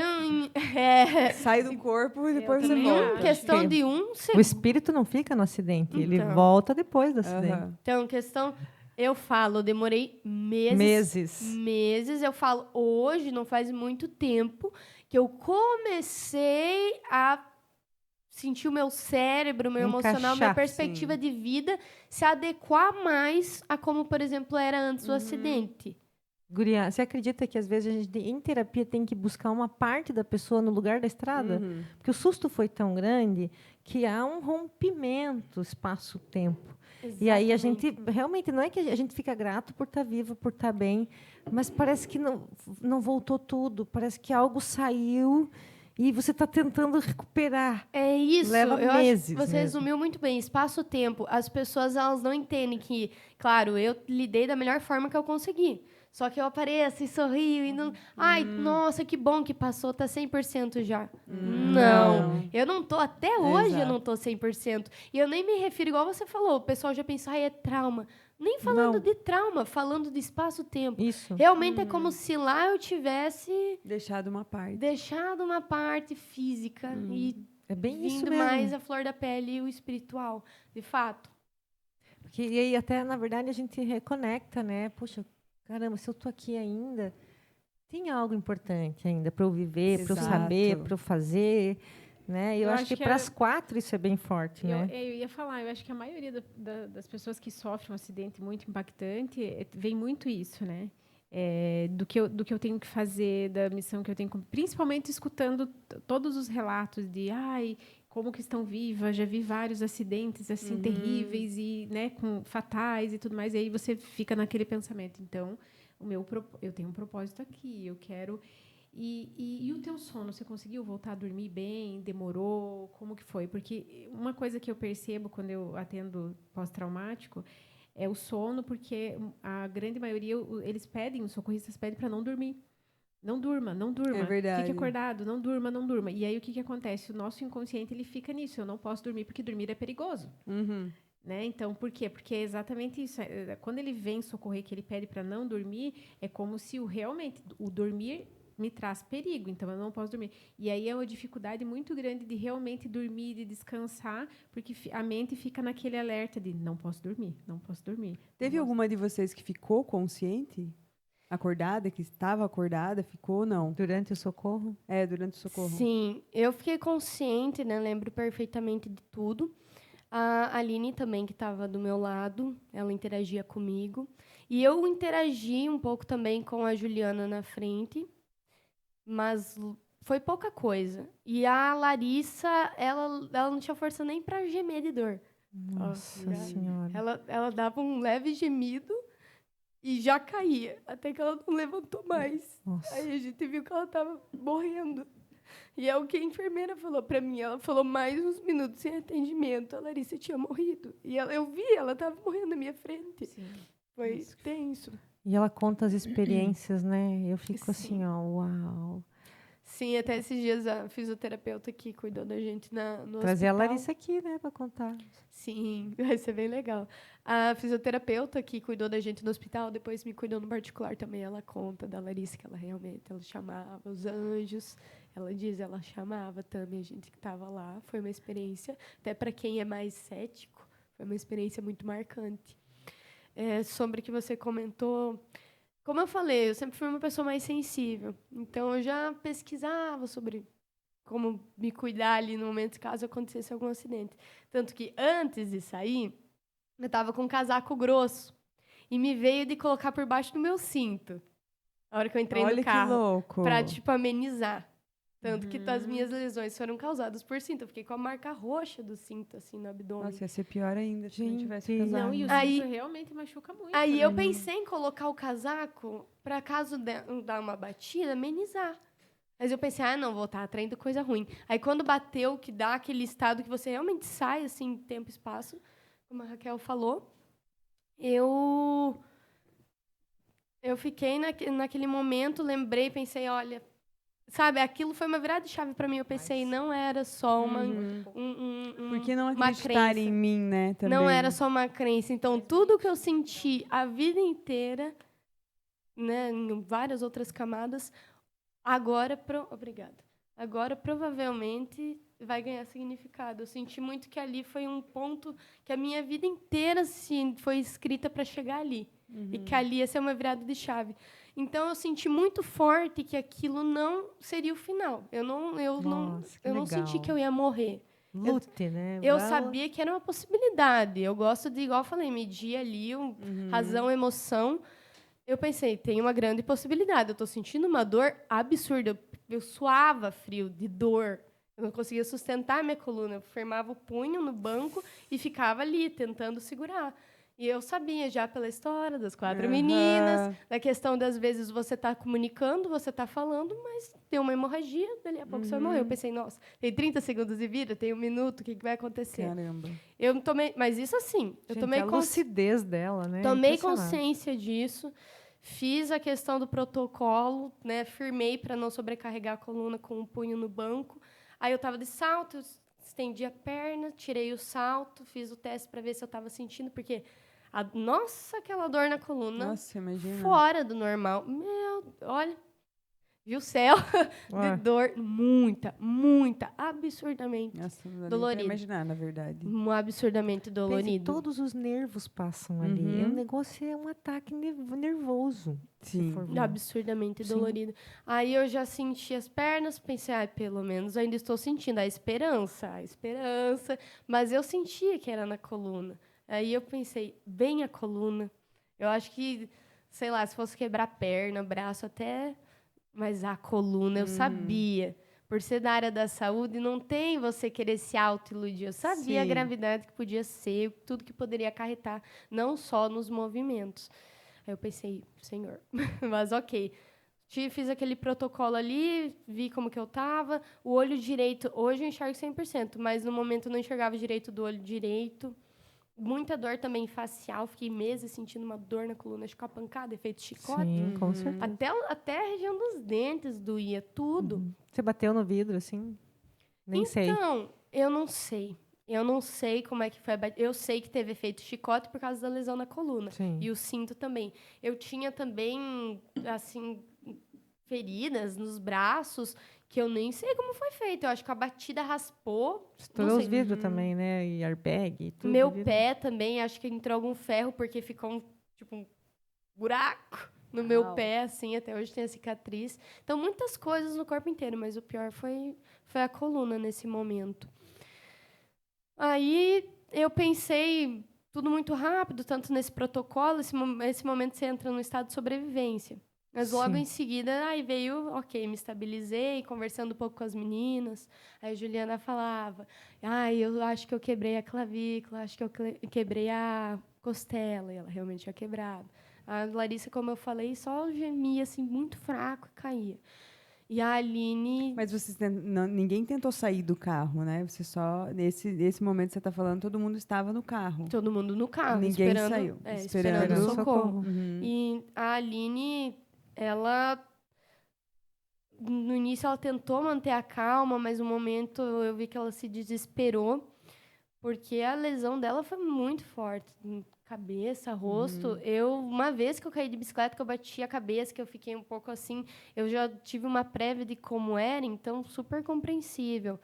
Sai do corpo e depois você também volta. acho. questão de um O segundo... espírito não fica no acidente, ele Então. volta depois do acidente. Aham. Então, eu falo, eu demorei Meses. Meses, eu falo, hoje, não faz muito tempo, que eu comecei a sentir o meu cérebro, o meu emocional, minha Encaixar, perspectiva de vida se adequar mais a como, por exemplo, era antes do acidente. Guria, você acredita que às vezes a gente, em terapia, tem que buscar uma parte da pessoa no lugar da estrada? Porque o susto foi tão grande que há um rompimento espaço-tempo. E aí a gente, realmente, não é que a gente fica grato por estar vivo, por estar bem, mas parece que não voltou tudo, parece que algo saiu e você está tentando recuperar. É isso. Leva eu meses acho que você mesmo. resumiu muito bem. Espaço-tempo. As pessoas, elas não entendem que, claro, eu lidei da melhor forma que eu consegui. Só que eu apareço e sorrio e não... Ai, nossa, que bom que passou, tá 100% já. Não. Eu não tô, até hoje eu Exato. não tô 100%. E eu nem me refiro, igual você falou, o pessoal já pensa, ai, é trauma. Nem falando Não. de trauma, falando de espaço-tempo. Isso. Realmente é como se lá eu tivesse Deixado uma parte. deixado uma parte física e É bem isso vindo mesmo. mais a flor da pele e o espiritual, de fato. Porque, e aí, até, na verdade, a gente reconecta, né? Poxa, caramba, se eu tô aqui ainda, tem algo importante ainda para eu viver, para eu Exato. saber, para eu fazer, né? E eu, Eu acho acho que que para as 4 isso é bem forte, Eu, né? eu ia falar, eu acho que a maioria das pessoas que sofrem um acidente muito impactante vem muito isso, né? Do que eu tenho que fazer, da missão que eu tenho, principalmente escutando todos os relatos de, ai, como que estão vivas, já vi vários acidentes assim terríveis e, né, com fatais e tudo mais, e aí você fica naquele pensamento. Então, eu tenho um propósito aqui, eu quero. E o teu sono, você conseguiu voltar a dormir bem? Demorou? Como que foi? Porque uma coisa que eu percebo quando eu atendo pós-traumático é o sono, porque a grande maioria, eles pedem, os socorristas pedem para não dormir. Não durma, não durma. É verdade. Fique acordado, não durma, não durma. E aí o que acontece? O nosso inconsciente ele fica nisso. Eu não posso dormir porque dormir é perigoso. Uhum. Né? Então, por quê? Porque é exatamente isso. Quando ele vem socorrer, que ele pede para não dormir, é como se realmente o dormir me traz perigo, então eu não posso dormir. E aí é uma dificuldade muito grande de realmente dormir, de descansar, porque a mente fica naquele alerta de não posso dormir, não posso dormir. Teve alguma de vocês que ficou consciente? Acordada, que estava acordada, ficou ou não? Durante o socorro. Durante o socorro. Sim, eu fiquei consciente, né? Lembro perfeitamente de tudo. A Aline também, que estava do meu lado, ela interagia comigo. E eu interagi um pouco também com a Juliana na frente, mas foi pouca coisa. E a Larissa, ela não tinha força nem para gemer de dor. Nossa Senhora. Ela dava um leve gemido e já caía, até que ela não levantou mais. Nossa. Aí a gente viu que ela estava morrendo. E é o que a enfermeira falou para mim. Ela falou mais uns minutos sem atendimento. A Larissa tinha morrido. E eu vi, ela estava morrendo na minha frente. Sim. Foi tenso. E ela conta as experiências, né? Eu fico assim, Sim. ó, uau. Sim, até esses dias a fisioterapeuta que cuidou da gente no Trazer a hospital. Larissa aqui, né, para contar. Sim, vai ser bem legal. A fisioterapeuta que cuidou da gente no hospital, depois me cuidou no particular também. Ela conta da Larissa que ela chamava os anjos. Ela diz, ela chamava também a gente que estava lá. Foi uma experiência, até para quem é mais cético, foi uma experiência muito marcante. Sobre o que você comentou, como eu falei, eu sempre fui uma pessoa mais sensível. Então, eu já pesquisava sobre como me cuidar ali no momento caso acontecesse algum acidente. Tanto que, antes de sair, eu estava com um casaco grosso. E me veio de colocar por baixo do meu cinto. A hora que eu entrei Olha no que carro. louco. Pra, tipo, amenizar. Tanto que as minhas lesões foram causadas por cinto. Eu fiquei com a marca roxa do cinto, assim, no abdômen. Nossa, ia ser pior ainda se não Gente, tivesse não, casaco. Não, e o Aí- cinto realmente machuca muito. Aí né? eu pensei em colocar o casaco para caso dar uma batida, amenizar. Mas eu pensei, não, vou estar atraindo coisa ruim. Aí quando bateu, que dá aquele estado que você realmente sai, assim, tempo e espaço, como a Raquel falou, eu fiquei naquele momento, lembrei, pensei, olha, sabe, aquilo foi uma virada de chave para mim. Eu pensei, não era só uma, Por que não uma acreditar crença. em mim, né? Também. Não era só uma crença. Então, tudo que eu senti a vida inteira, né, em várias outras camadas, agora, obrigada. Agora, provavelmente, vai ganhar significado. Eu senti muito que ali foi um ponto que a minha vida inteira foi escrita para chegar ali. E que ali ia ser uma virada de chave. Então, eu senti muito forte que aquilo não seria o final. Eu não legal. senti que eu ia morrer. Lute, né? Eu Vai- sabia que era uma possibilidade. Eu gosto de, igual eu falei, medir ali razão, emoção. Eu pensei, tem uma grande possibilidade. Eu estou sentindo uma dor absurda. Eu suava frio de dor. Eu não conseguia sustentar a minha coluna. Eu firmava o punho no banco e ficava ali, tentando segurar. E eu sabia já pela história das 4 meninas, da questão das vezes você está comunicando, você está falando, mas tem uma hemorragia, dali a pouco você vai morrer. Eu pensei, nossa, tem 30 segundos de vida, tem 1 minuto, o que vai acontecer? Caramba. Eu não tomei, mas isso assim, eu Gente, tomei a lucidez dela, né? tomei Impressionante. consciência disso, fiz a questão do protocolo, né, firmei para não sobrecarregar a coluna com um punho no banco. Aí eu estava de salto, eu estendi a perna, tirei o salto, fiz o teste para ver se eu estava sentindo, porque Nossa, aquela dor na coluna. Nossa, imagina. Fora do normal. Olha, viu o céu Ué. de dor. Muita, absurdamente. Nossa, não dá nem Dolorido. pra imaginar, na verdade. Absurdamente Pense, dolorido. todos os nervos passam ali. Uhum. O negócio é um ataque nervoso. Sim. Se for ver. Absurdamente Sim. dolorido. Aí eu já senti as pernas, pensei, pelo menos ainda estou sentindo a esperança, mas eu sentia que era na coluna. Aí eu pensei, bem a coluna. Eu acho que, sei lá, se fosse quebrar perna, braço até, mas a coluna eu sabia. Por ser da área da saúde, não tem você querer se autoiludir. Eu sabia a Sim. gravidade que podia ser, tudo que poderia acarretar, não só nos movimentos. Aí eu pensei, senhor, mas ok. Fiz aquele protocolo ali, vi como que eu tava. O olho direito, hoje eu enxergo 100%, mas no momento eu não enxergava direito do olho direito. Muita dor também facial, fiquei meses sentindo uma dor na coluna, acho que com a pancada, efeito chicote. Sim, com certeza. Até a região dos dentes doía, tudo. Você bateu no vidro, assim? Nem sei. Então, eu não sei. Eu não sei como é que foi. Eu sei que teve efeito chicote por causa da lesão na coluna. Sim. E o cinto também. Eu tinha também, assim, feridas nos braços que eu nem sei como foi feito. Eu acho que a batida raspou. Estourou não os sei. vidros também, né? E airbag e tudo. Meu vidro. pé também, acho que entrou algum ferro, porque ficou um buraco no meu pé, assim, até hoje tem a cicatriz. Então, muitas coisas no corpo inteiro, mas o pior foi a coluna nesse momento. Aí, eu pensei tudo muito rápido, tanto nesse protocolo, esse momento você entra no estado de sobrevivência. Mas logo Sim. em seguida, aí veio, ok, me estabilizei, conversando um pouco com as meninas. Aí a Juliana falava, eu acho que eu quebrei a clavícula, acho que eu quebrei a costela. E ela realmente tinha quebrado. A Larissa, como eu falei, só gemia, assim, muito fraco e caía. E a Aline... Mas vocês ninguém tentou sair do carro, né? Você só, nesse momento que você está falando, todo mundo estava no carro. Todo mundo no carro, Ninguém esperando, saiu. esperando Esperando socorro. Uhum. E a Aline, ela... No início, ela tentou manter a calma, mas no momento eu vi que ela se desesperou, porque a lesão dela foi muito forte. Cabeça, rosto. Uma vez que eu caí de bicicleta, que eu bati a cabeça, que eu fiquei um pouco assim, eu já tive uma prévia de como era, então super compreensível.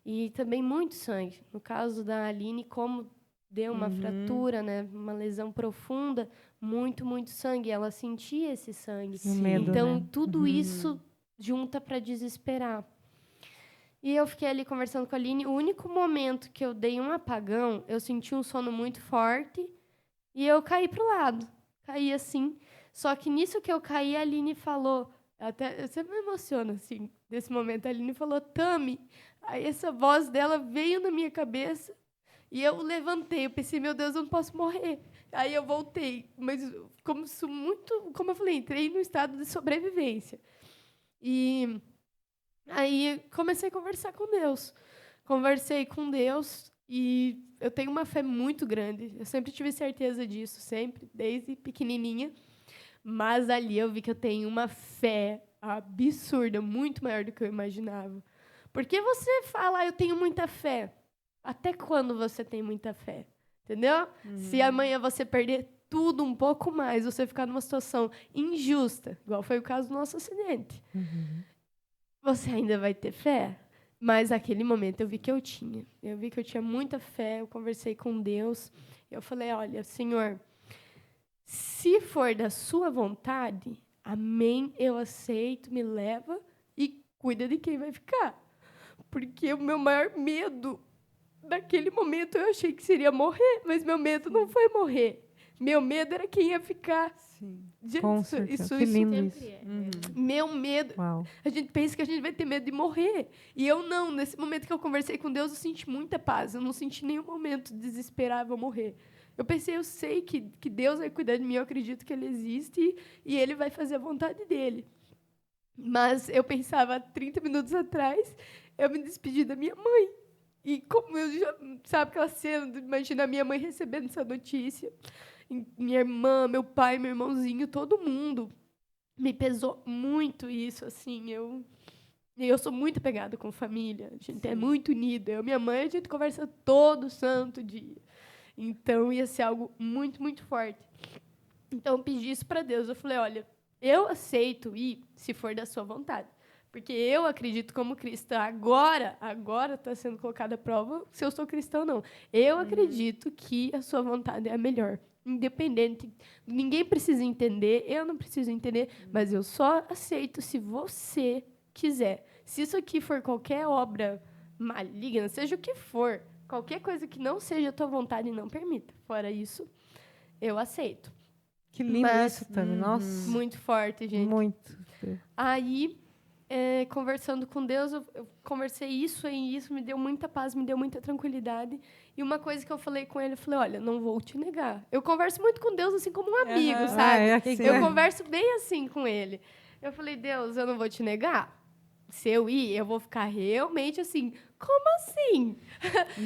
E também muito sangue. No caso da Aline, como deu uma fratura, né, uma lesão profunda, muito sangue. Ela sentia esse sangue. O medo, Então, né? tudo isso junta para desesperar. E eu fiquei ali conversando com a Aline. O único momento que eu dei um apagão, eu senti um sono muito forte e eu caí pro lado. Caí assim. Só que nisso que eu caí, a Aline falou... Eu sempre me emociono, assim, nesse momento. A Aline falou, Tami. Aí essa voz dela veio na minha cabeça e eu levantei. Eu pensei, meu Deus, eu não posso morrer. Aí eu voltei. Mas como eu falei, entrei no estado de sobrevivência. E aí comecei a conversar com Deus. Conversei com Deus e eu tenho uma fé muito grande. Eu sempre tive certeza disso, sempre, desde pequenininha. Mas ali eu vi que eu tenho uma fé absurda, muito maior do que eu imaginava. Porque você fala, eu tenho muita fé. Até quando você tem muita fé? Entendeu? Se amanhã você perder tudo um pouco mais, você ficar numa situação injusta, igual foi o caso do nosso acidente, você ainda vai ter fé? Mas naquele momento eu vi que eu tinha. Eu vi que eu tinha muita fé, eu conversei com Deus. Eu falei, olha, Senhor, se for da sua vontade, amém, eu aceito, me leva e cuida de quem vai ficar. Porque o meu maior medo, naquele momento eu achei que seria morrer, mas meu medo não foi morrer. Meu medo era quem ia ficar. Sim. Gente, Com certeza. Que lindo isso. Meu medo... Uau. A gente pensa que a gente vai ter medo de morrer. E eu não. Nesse momento que eu conversei com Deus, eu senti muita paz. Eu não senti nenhum momento de desesperar, vou morrer. Eu pensei, eu sei que Deus vai cuidar de mim, eu acredito que Ele existe e Ele vai fazer a vontade dEle. Mas eu pensava, 30 minutos atrás, eu me despedi da minha mãe. E como eu já... Sabe aquela cena, imagina a minha mãe recebendo essa notícia. Minha irmã, meu pai, meu irmãozinho, todo mundo. Me pesou muito isso, assim, eu sou muito apegada com família, a gente é muito unida. Eu e minha mãe, a gente conversa todo santo dia. Então, ia ser algo muito, muito forte. Então, eu pedi isso para Deus. Eu falei, olha, eu aceito ir se for da sua vontade. Porque eu acredito como cristã. Agora está sendo colocada a prova se eu sou cristã ou não. Eu acredito que a sua vontade é a melhor. Independente. Ninguém precisa entender, eu não preciso entender, mas eu só aceito se você quiser. Se isso aqui for qualquer obra maligna, seja o que for, qualquer coisa que não seja a tua vontade, não permita. Fora isso, eu aceito. Que lindo isso, Tami. Nossa. Muito forte, gente. Muito. Aí, conversando com Deus, eu conversei isso e isso me deu muita paz, me deu muita tranquilidade. E uma coisa que eu falei com ele, eu falei, olha, não vou te negar. Eu converso muito com Deus assim como um amigo, sabe? Eu converso bem assim com ele. Eu falei, Deus, eu não vou te negar. Se eu ir, eu vou ficar realmente assim, como assim?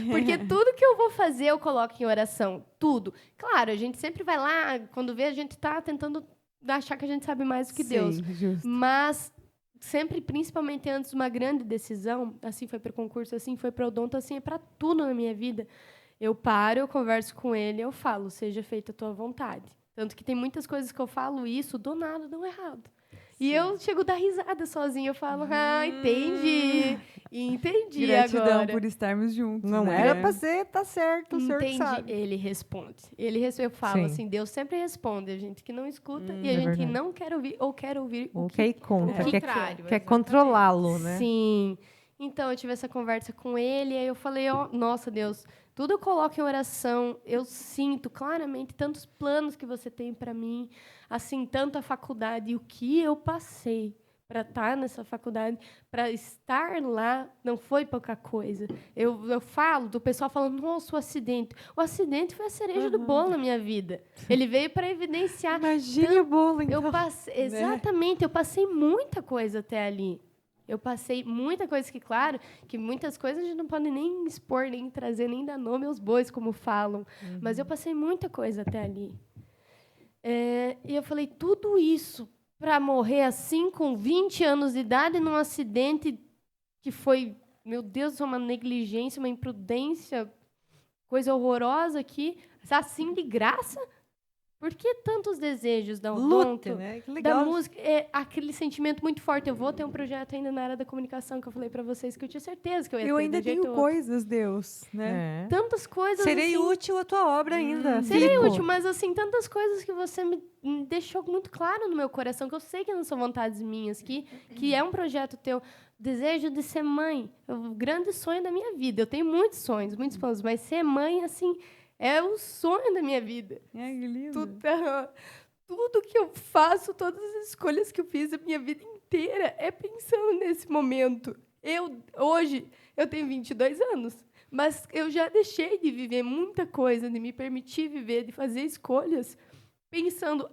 Porque tudo que eu vou fazer, eu coloco em oração. Tudo. Claro, a gente sempre vai lá, quando vê, a gente está tentando achar que a gente sabe mais do que Deus. Justo. Mas sempre, principalmente antes de uma grande decisão, assim foi para o concurso, assim foi para o odonto, assim é para tudo na minha vida. Eu paro, eu converso com ele, eu falo, seja feita a tua vontade. Tanto que tem muitas coisas que eu falo isso, do nada dão errado. E eu chego a dar risada sozinha, eu falo, entendi Gratidão agora. por estarmos juntos. Não né? era pra ser, tá certo, o senhor que Entendi. sabe. Ele responde. Eu falo Sim. assim, Deus sempre responde. A gente que não escuta e a É gente que verdade. não quer ouvir ou quer ouvir Ou o quer ir que... contra, o quer contrário, quer exatamente. controlá-lo, né? Sim. Então, eu tive essa conversa com ele, e aí eu falei, nossa, Deus, tudo eu coloco em oração, eu sinto claramente tantos planos que você tem para mim, assim, tanto a faculdade, e o que eu passei para estar nessa faculdade, para estar lá, não foi pouca coisa. Eu falo, do pessoal falando, nossa, o acidente foi a cereja do bolo na minha vida. Ele veio para evidenciar. Imagine o bolo, então. Eu passei, exatamente, eu passei muita coisa até ali. Eu passei muita coisa que, claro, que muitas coisas a gente não pode nem expor, nem trazer, nem dar nome aos bois, como falam. Mas eu passei muita coisa até ali. E eu falei, tudo isso para morrer assim, com 20 anos de idade, num acidente que foi, meu Deus, uma negligência, uma imprudência, coisa horrorosa aqui, assim de graça? Por que tantos desejos da odonto, né? Que da legal. música? É aquele sentimento muito forte. Eu vou ter um projeto ainda na área da comunicação que eu falei para vocês que eu tinha certeza que eu ia ter. Eu ainda de um jeito tenho ou outro. coisas, Deus, né? É. Tantas coisas. Serei assim, útil à tua obra ainda. Serei Fico. útil, mas assim, tantas coisas que você me deixou muito claro no meu coração, que eu sei que não são vontades minhas, que é um projeto teu. Desejo de ser mãe. É o grande sonho da minha vida. Eu tenho muitos sonhos, muitos planos, mas ser mãe, assim, é o sonho da minha vida. Ai, que lindo. Tudo que eu faço, todas as escolhas que eu fiz a minha vida inteira é pensando nesse momento. Hoje, eu tenho 22 anos, mas eu já deixei de viver muita coisa, de me permitir viver, de fazer escolhas, pensando,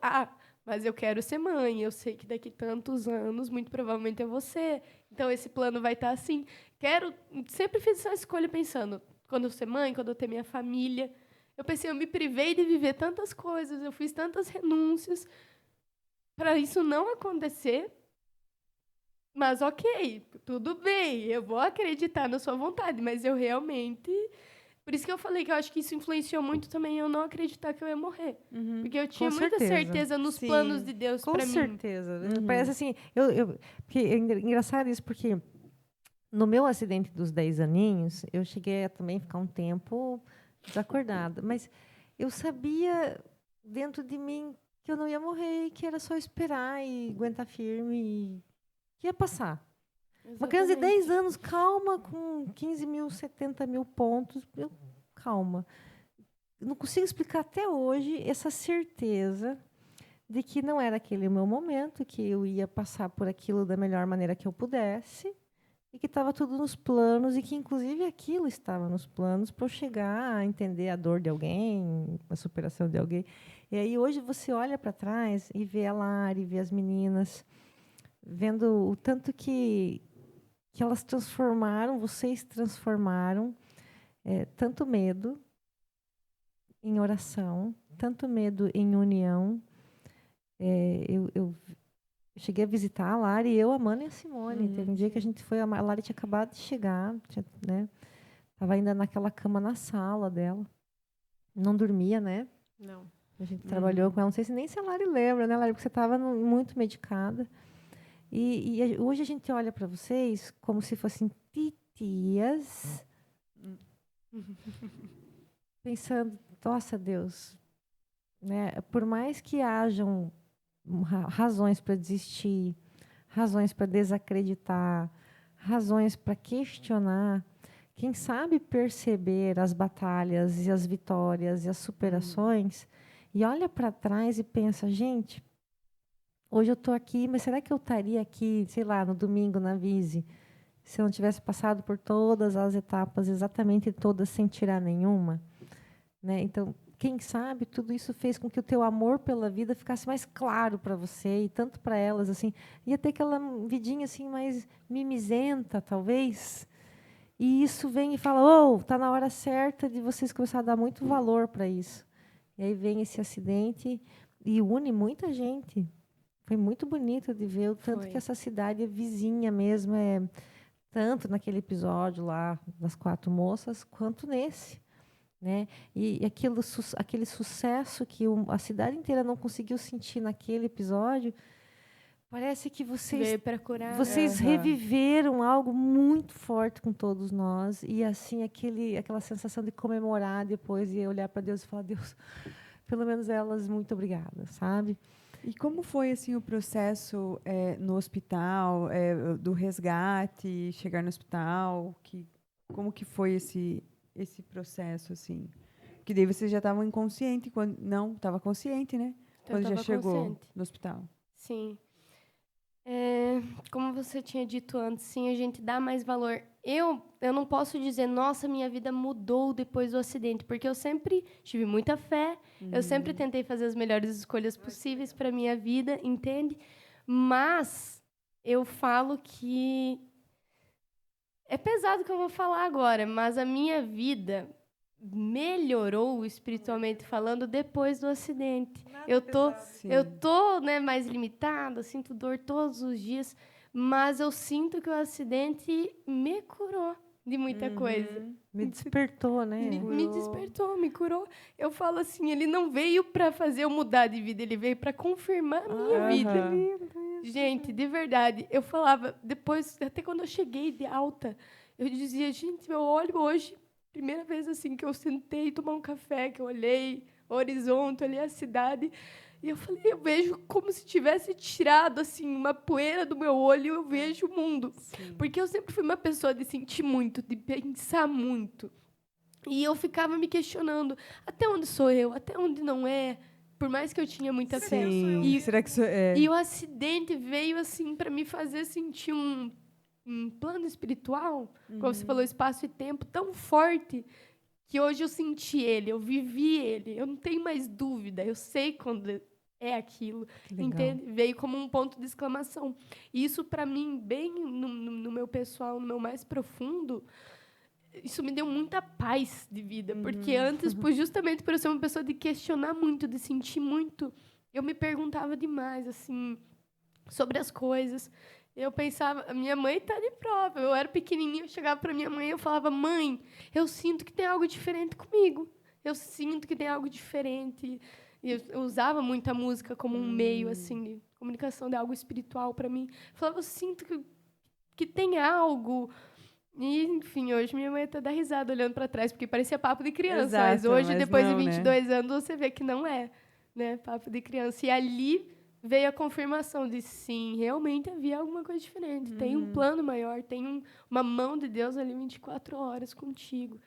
mas eu quero ser mãe, eu sei que daqui tantos anos, muito provavelmente é você. Então, esse plano vai estar assim. Sempre fiz essa escolha pensando, quando eu ser mãe, quando eu ter minha família. Eu pensei, eu me privei de viver tantas coisas, eu fiz tantas renúncias para isso não acontecer. Mas, ok, tudo bem, eu vou acreditar na sua vontade, mas eu realmente... Por isso que eu falei que eu acho que isso influenciou muito também eu não acreditar que eu ia morrer. Porque eu tinha muita certeza nos Sim. planos de Deus para mim. Com certeza. Parece assim... Porque é engraçado isso, porque no meu acidente dos 10 aninhos, eu cheguei a também ficar um tempo desacordada. Mas eu sabia dentro de mim que eu não ia morrer, que era só esperar e aguentar firme e que ia passar. Uma criança de 10 anos, calma, com 15 mil, 70 mil pontos. Calma. Eu não consigo explicar até hoje essa certeza de que não era aquele o meu momento, que eu ia passar por aquilo da melhor maneira que eu pudesse e que estava tudo nos planos e que, inclusive, aquilo estava nos planos para eu chegar a entender a dor de alguém, a superação de alguém. E aí, hoje, você olha para trás e vê a Lari, vê as meninas, vendo o tanto que elas transformaram, vocês transformaram, tanto medo em oração, tanto medo em união. Eu cheguei a visitar a Lari, eu, a Amanda e a Simone. Teve um dia que a gente foi, a Lari tinha acabado de chegar, né? Estava ainda naquela cama na sala dela. não dormia, né? Não. A gente trabalhou com ela, não sei se nem se a Lari lembra, né, Lari? Porque você estava muito medicada. E hoje a gente olha para vocês como se fossem titias, pensando, nossa, Deus, né? Por mais que hajam razões para desistir, razões para desacreditar, razões para questionar, quem sabe perceber as batalhas e as vitórias e as superações e olha para trás e pensa, gente, hoje eu estou aqui, mas será que eu estaria aqui, sei lá, no domingo na Vise, se eu não tivesse passado por todas as etapas, exatamente todas, sem tirar nenhuma? Né? Então, quem sabe tudo isso fez com que o teu amor pela vida ficasse mais claro para você e tanto para elas, assim, ia ter aquela vidinha assim mais mimizenta, talvez. E isso vem e fala, tá na hora certa de vocês começar a dar muito valor para isso. E aí vem esse acidente e une muita gente. Foi muito bonito de ver o tanto que essa cidade é vizinha mesmo, tanto naquele episódio lá das 4 moças, quanto nesse. Né? E aquele sucesso que a cidade inteira não conseguiu sentir naquele episódio, parece que vocês reviveram algo muito forte com todos nós. E assim, aquela sensação de comemorar depois e olhar para Deus e falar, Deus, pelo menos elas, muito obrigada, sabe? E como foi assim o processo no hospital, do resgate, chegar no hospital? Como que foi esse processo, assim? Porque daí você já estava inconsciente quando... Não, estava consciente, né? Quando já chegou no hospital. Sim. Como você tinha dito antes, sim, a gente dá mais valor. Eu não posso dizer, nossa, minha vida mudou depois do acidente, porque eu sempre tive muita fé, eu sempre tentei fazer as melhores escolhas possíveis para a minha vida, entende? Mas eu falo que... É pesado o que eu vou falar agora, mas a minha vida melhorou espiritualmente falando depois do acidente. Eu tô, né, mais limitada, sinto dor todos os dias, mas eu sinto que o acidente me curou de muita coisa. Me despertou, né? Me despertou, me curou. Eu falo assim, ele não veio para fazer eu mudar de vida, ele veio para confirmar a minha vida. Gente, de verdade, eu falava, depois, até quando eu cheguei de alta, eu dizia, gente, eu olho hoje, primeira vez assim que eu sentei tomar um café, que eu olhei o horizonte, olhei a cidade, e eu falei, eu vejo como se tivesse tirado assim uma poeira do meu olho, eu vejo o mundo. Sim. Porque eu sempre fui uma pessoa de sentir muito, de pensar muito. E eu ficava me questionando, até onde sou eu, até onde não é, por mais que eu tinha muita fé. Será que isso é? E o acidente veio assim para me fazer sentir um plano espiritual, como você falou, espaço e tempo tão forte que hoje eu senti ele, eu vivi ele, eu não tenho mais dúvida, eu sei quando é aquilo, entende? Veio como um ponto de exclamação. E isso, para mim, bem no meu pessoal, no meu mais profundo, isso me deu muita paz de vida, porque antes, justamente por eu ser uma pessoa de questionar muito, de sentir muito, eu me perguntava demais, assim, sobre as coisas. Eu pensava, a minha mãe está de prova. Eu era pequenininha, eu chegava para minha mãe e eu falava, mãe, eu sinto que tem algo diferente comigo. Eu sinto que tem algo diferente. E eu usava muito a música como um meio assim de comunicação, de algo espiritual para mim. Eu falava, eu sinto que tem algo. E, enfim, hoje minha mãe até dá risada olhando para trás, porque parecia papo de criança. Exato, mas hoje, depois não, de 22 anos, você vê que não é, né, papo de criança. E ali veio a confirmação de sim, realmente havia alguma coisa diferente. Tem um plano maior, tem uma mão de Deus ali 24 horas contigo.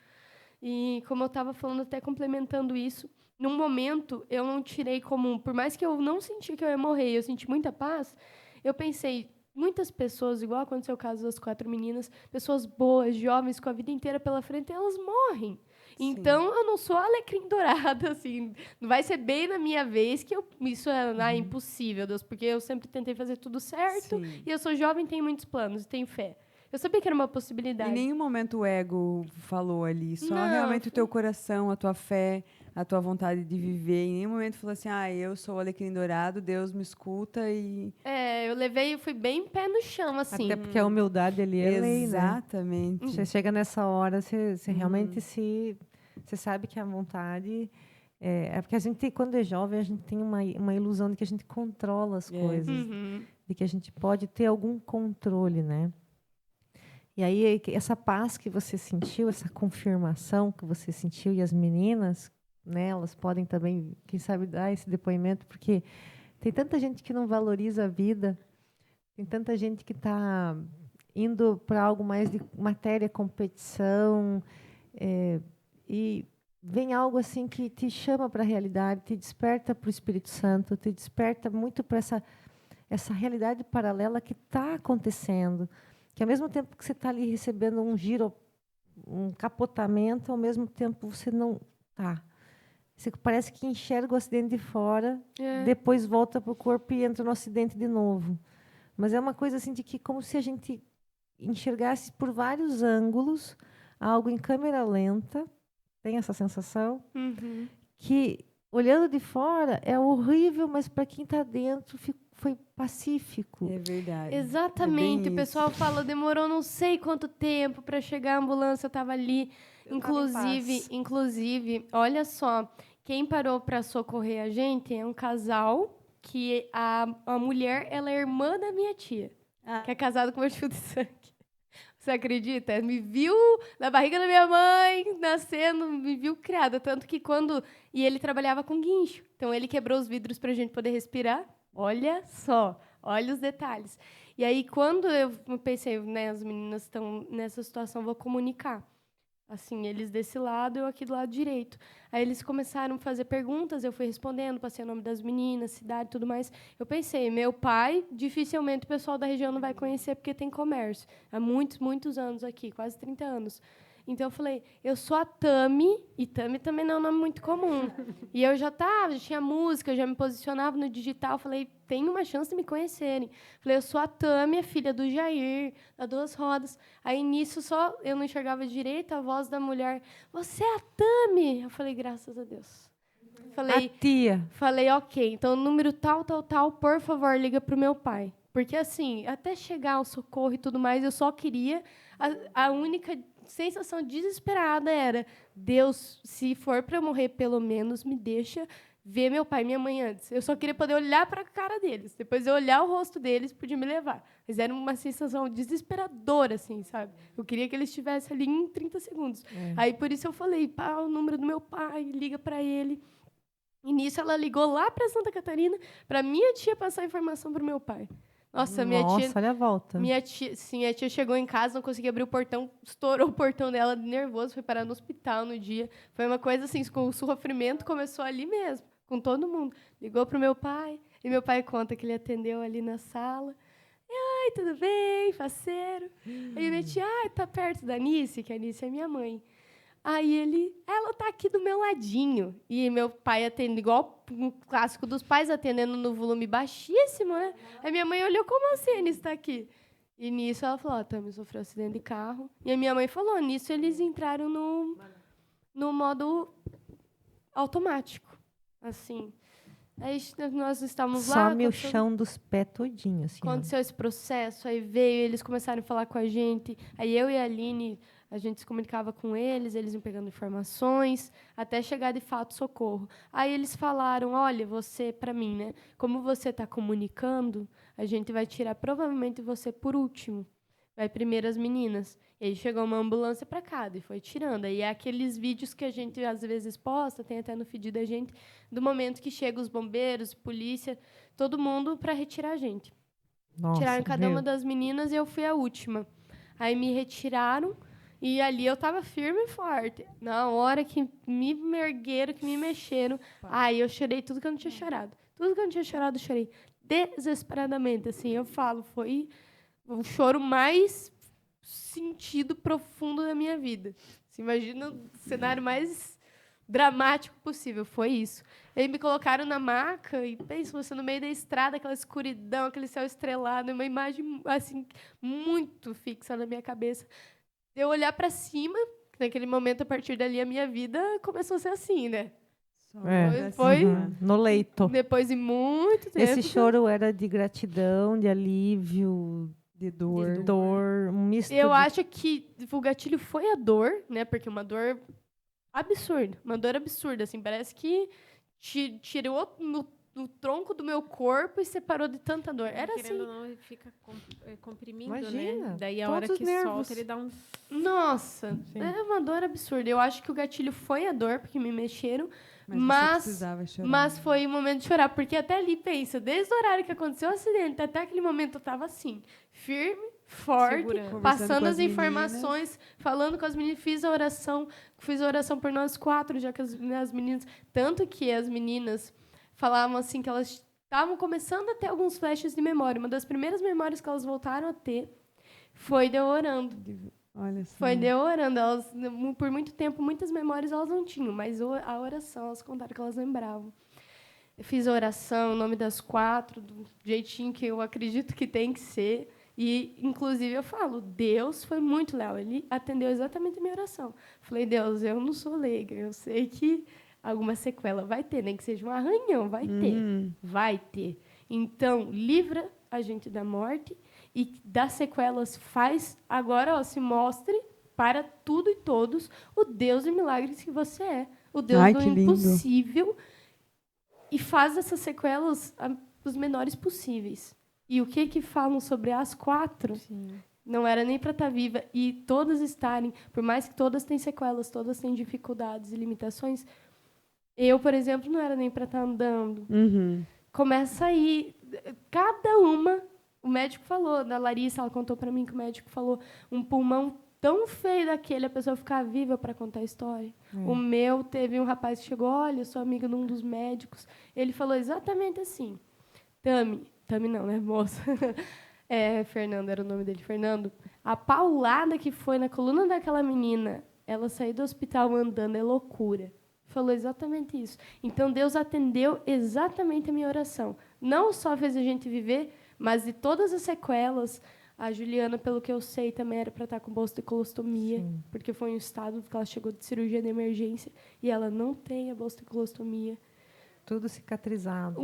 E, como eu estava falando, até complementando isso, num momento eu não tirei como... Por mais que eu não senti que eu ia morrer, eu senti muita paz, eu pensei, muitas pessoas, igual aconteceu o caso das 4 meninas, pessoas boas, jovens, com a vida inteira pela frente, elas morrem. Sim. Então, eu não sou alecrim dourado, assim. Não vai ser bem na minha vez que isso é impossível, Deus, porque eu sempre tentei fazer tudo certo. Sim. E eu sou jovem, tenho muitos planos, tenho fé. Eu sabia que era uma possibilidade. Em nenhum momento o ego falou ali. Só realmente o teu coração, a tua fé, a tua vontade de viver. Em nenhum momento falou assim, eu sou o alecrim dourado, Deus me escuta e... eu fui bem pé no chão, assim. Até porque a humildade ali é lei, né? Exatamente. Você chega nessa hora, você realmente se Você sabe que a vontade... É porque a gente, quando é jovem, a gente tem uma ilusão de que a gente controla as coisas. Uhum. De que a gente pode ter algum controle, né? E aí, essa paz que você sentiu, essa confirmação que você sentiu, e as meninas, né, elas podem também, quem sabe, dar esse depoimento, porque tem tanta gente que não valoriza a vida, tem tanta gente que está indo para algo mais de matéria, competição, e vem algo assim que te chama para a realidade, te desperta para o Espírito Santo, te desperta muito para essa realidade paralela que está acontecendo, que ao mesmo tempo que você está ali recebendo um giro, um capotamento, ao mesmo tempo você não está. Você parece que enxerga o acidente de fora, depois volta para o corpo e entra no acidente de novo. Mas é uma coisa assim de que como se a gente enxergasse por vários ângulos algo em câmera lenta. Tem essa sensação? Uhum. Que, olhando de fora, é horrível, mas para quem está dentro foi pacífico. É verdade. Exatamente. O pessoal fala, demorou não sei quanto tempo para chegar a ambulância, eu estava ali. Inclusive, olha só, quem parou para socorrer a gente é um casal que a mulher, ela é irmã da minha tia, que é casada com meu tio de sangue. Você acredita? Me viu na barriga da minha mãe, nascendo, me viu criada. Tanto que E ele trabalhava com guincho. Então, ele quebrou os vidros para a gente poder respirar. Olha só, olha os detalhes. E aí, quando eu pensei, né, as meninas estão nessa situação, vou comunicar. Assim, eles desse lado, eu aqui do lado direito. Aí eles começaram a fazer perguntas, eu fui respondendo, passei o nome das meninas, cidade e tudo mais. Eu pensei, meu pai, dificilmente o pessoal da região não vai conhecer, porque tem comércio. Há muitos, muitos anos aqui, quase 30 anos. Então, eu falei, eu sou a Tami, e Tami também não é um nome muito comum. E eu já tinha música, já me posicionava no digital, falei, tem uma chance de me conhecerem. Falei, eu sou a Tami, a filha do Jair, da Duas Rodas. Aí, nisso, eu não enxergava direito a voz da mulher, você é a Tami? Eu falei, graças a Deus. A tia. Falei, ok, então, número tal, por favor, liga para o meu pai. Porque, assim, até chegar o socorro e tudo mais, eu só queria... A única sensação desesperada era, Deus, se for para eu morrer, pelo menos me deixa ver meu pai e minha mãe antes. Eu só queria poder olhar para a cara deles. Depois eu olhar o rosto deles, podia me levar. Mas era uma sensação desesperadora, assim, sabe? Eu queria que eles estivessem ali em 30 segundos. Aí, por isso, eu falei, pá, o número do meu pai, liga para ele. E nisso, ela ligou lá para Santa Catarina, para minha tia passar a informação para o meu pai. Nossa, minha tia... olha a volta. Minha tia chegou em casa, não conseguia abrir o portão, estourou o portão dela, nervoso, foi parar no hospital no dia. Foi uma coisa assim, com o sofrimento começou ali mesmo, com todo mundo. Ligou pro meu pai, e meu pai conta que ele atendeu ali na sala. Ai, tudo bem, parceiro? Aí minha tia, tá perto da Anice, que a Anice é minha mãe. Aí ela tá aqui do meu ladinho. E meu pai atende igual um clássico dos pais, atendendo no volume baixíssimo, né? Aí minha mãe olhou, como assim a Anice tá aqui? E nisso ela falou, Tami sofreu um acidente de carro. E a minha mãe falou, nisso eles entraram no modo automático. Assim. Aí nós estávamos lá. Some o chão dos pés todinho, assim. Aconteceu esse processo, aí eles começaram a falar com a gente. Aí eu e a Aline, a gente se comunicava com eles iam pegando informações, até chegar de fato socorro. Aí eles falaram, olha, você, para mim, né? Como você está comunicando, a gente vai tirar provavelmente você por último. Vai primeiro as meninas. E aí chegou uma ambulância para cada e foi tirando. Aí é aqueles vídeos que a gente às vezes posta, tem até no feed da gente, do momento que chegam os bombeiros, polícia, todo mundo para retirar a gente. Nossa, tiraram cada uma das meninas e eu fui a última. Aí me retiraram e ali eu estava firme e forte. Na hora que me ergueram, que me mexeram, aí eu chorei tudo que eu não tinha chorado. Tudo que eu não tinha chorado, eu chorei desesperadamente. Assim, eu falo, foi o choro mais sentido profundo da minha vida. Você imagina o cenário mais dramático possível. Foi isso. Eles me colocaram na maca e pensa você no meio da estrada, aquela escuridão, aquele céu estrelado, uma imagem assim muito fixa na minha cabeça. Eu olhar para cima, naquele momento, a partir dali, a minha vida começou a ser assim, né? Foi no leito. Depois de muito tempo. Esse choro era de gratidão, de alívio, de dor, um misto. Eu acho que o gatilho foi a dor, né? Porque uma dor absurdo. Uma dor absurda, assim. Parece que tirou no tronco do meu corpo e separou de tanta dor. Era Querendo assim. ou não, ele fica comprimindo, Imagina, né? Daí a todos hora os que nervos. solta, ele dá um... Nossa, Sim. é uma dor absurda. Eu acho que o gatilho foi a dor, porque me mexeram. Mas você Mas precisava chorar. Mas foi o momento de chorar, porque até ali, pensa, desde o horário que aconteceu o acidente até aquele momento eu tava assim, firme, forte, Segurando. passando Conversando com as as meninas. informações, falando com as meninas, fiz a oração por nós 4, já que as meninas, tanto que as meninas falavam assim que elas estavam começando a ter alguns flashes de memória. Uma das primeiras memórias que elas voltaram a ter foi de eu orando. Olha só. Foi de eu orando. Elas, por muito tempo, muitas memórias elas não tinham, mas a oração, elas contaram que elas lembravam. Eu fiz a oração, o nome das 4, do jeitinho que eu acredito que tem que ser. E, inclusive, eu falo, Deus foi muito leal. Ele atendeu exatamente a minha oração. Falei, Deus, eu não sou leiga. Eu sei que alguma sequela vai ter, nem que seja um arranhão, vai ter. Vai ter. Então, livra a gente da morte e das sequelas faz agora, se mostre para tudo e todos o Deus de milagres que você é. O Deus Ai, do que lindo. impossível. E faz essas sequelas os menores possíveis. E o que falam sobre as 4? Sim. Não era nem para estar viva. E todas estarem, por mais que todas têm sequelas, todas têm dificuldades e limitações, eu, por exemplo, não era nem para estar andando. Começa aí, cada uma, o médico falou, da Larissa, ela contou para mim que o médico falou, um pulmão tão feio daquele, a pessoa ficar viva para contar a história. O meu, teve um rapaz que chegou, olha, eu sou amiga de um dos médicos, ele falou exatamente assim, Tami não, né, moça? Fernando, era o nome dele, Fernando. A paulada que foi na coluna daquela menina, ela sair do hospital andando, é loucura. Falou exatamente isso. Então, Deus atendeu exatamente a minha oração. Não só fez a gente viver, mas de todas as sequelas. A Juliana, pelo que eu sei, também era para estar com bolsa de colostomia, porque foi um estado que ela chegou de cirurgia de emergência e ela não tem a bolsa de colostomia. Tudo cicatrizado.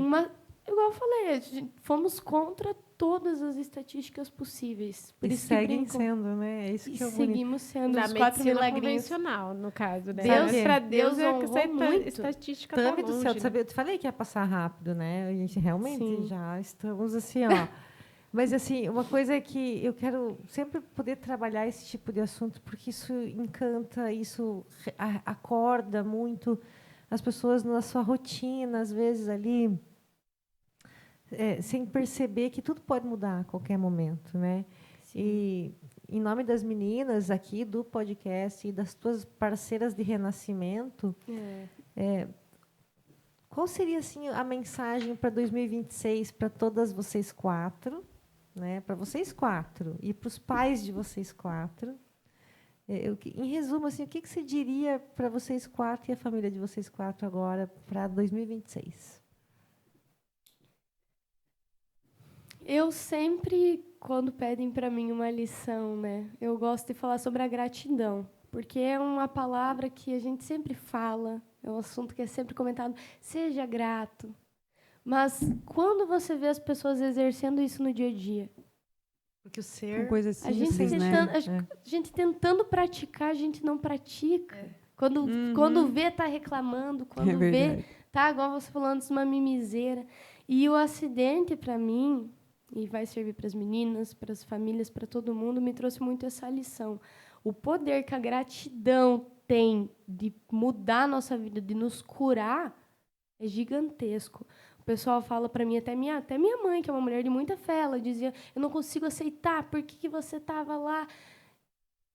Igual eu falei, fomos contra todas as estatísticas possíveis. Por E isso seguem que sendo, né? É isso e que é o bonito. seguimos sendo Da os 4 medicina milagrinhos. convencional, no caso, né? Deus- Para Deus Deus, honrou essa muito. estatística Tami tá do longe, céu, né? eu te falei que ia passar rápido, né? A gente realmente Sim. já estamos assim, ó. Mas, assim, uma coisa é que eu quero sempre poder trabalhar esse tipo de assunto, porque isso encanta, isso acorda muito as pessoas na sua rotina, às vezes, ali, sem perceber que tudo pode mudar a qualquer momento, né? E, em nome das meninas aqui do podcast e das tuas parceiras de renascimento, qual seria assim a mensagem para 2026 para todas vocês 4, né? Para vocês 4 e para os pais de vocês 4? Em resumo, assim, o que você diria para vocês 4 e a família de vocês 4 agora para 2026? Eu sempre, quando pedem para mim uma lição, né, eu gosto de falar sobre a gratidão, porque é uma palavra que a gente sempre fala, é um assunto que é sempre comentado, seja grato. Mas quando você vê as pessoas exercendo isso no dia a dia? Porque o ser... Com coisas A gente, simples, né? a gente tentando praticar, a gente não pratica. Quando vê, tá reclamando. Quando vê, verdade. tá, igual você falou antes, uma mimiseira. E o acidente, para mim, e vai servir para as meninas, para as famílias, para todo mundo, me trouxe muito essa lição. O poder que a gratidão tem de mudar a nossa vida, de nos curar, é gigantesco. O pessoal fala para mim, até minha mãe, que é uma mulher de muita fé, ela dizia, eu não consigo aceitar, por que você estava lá?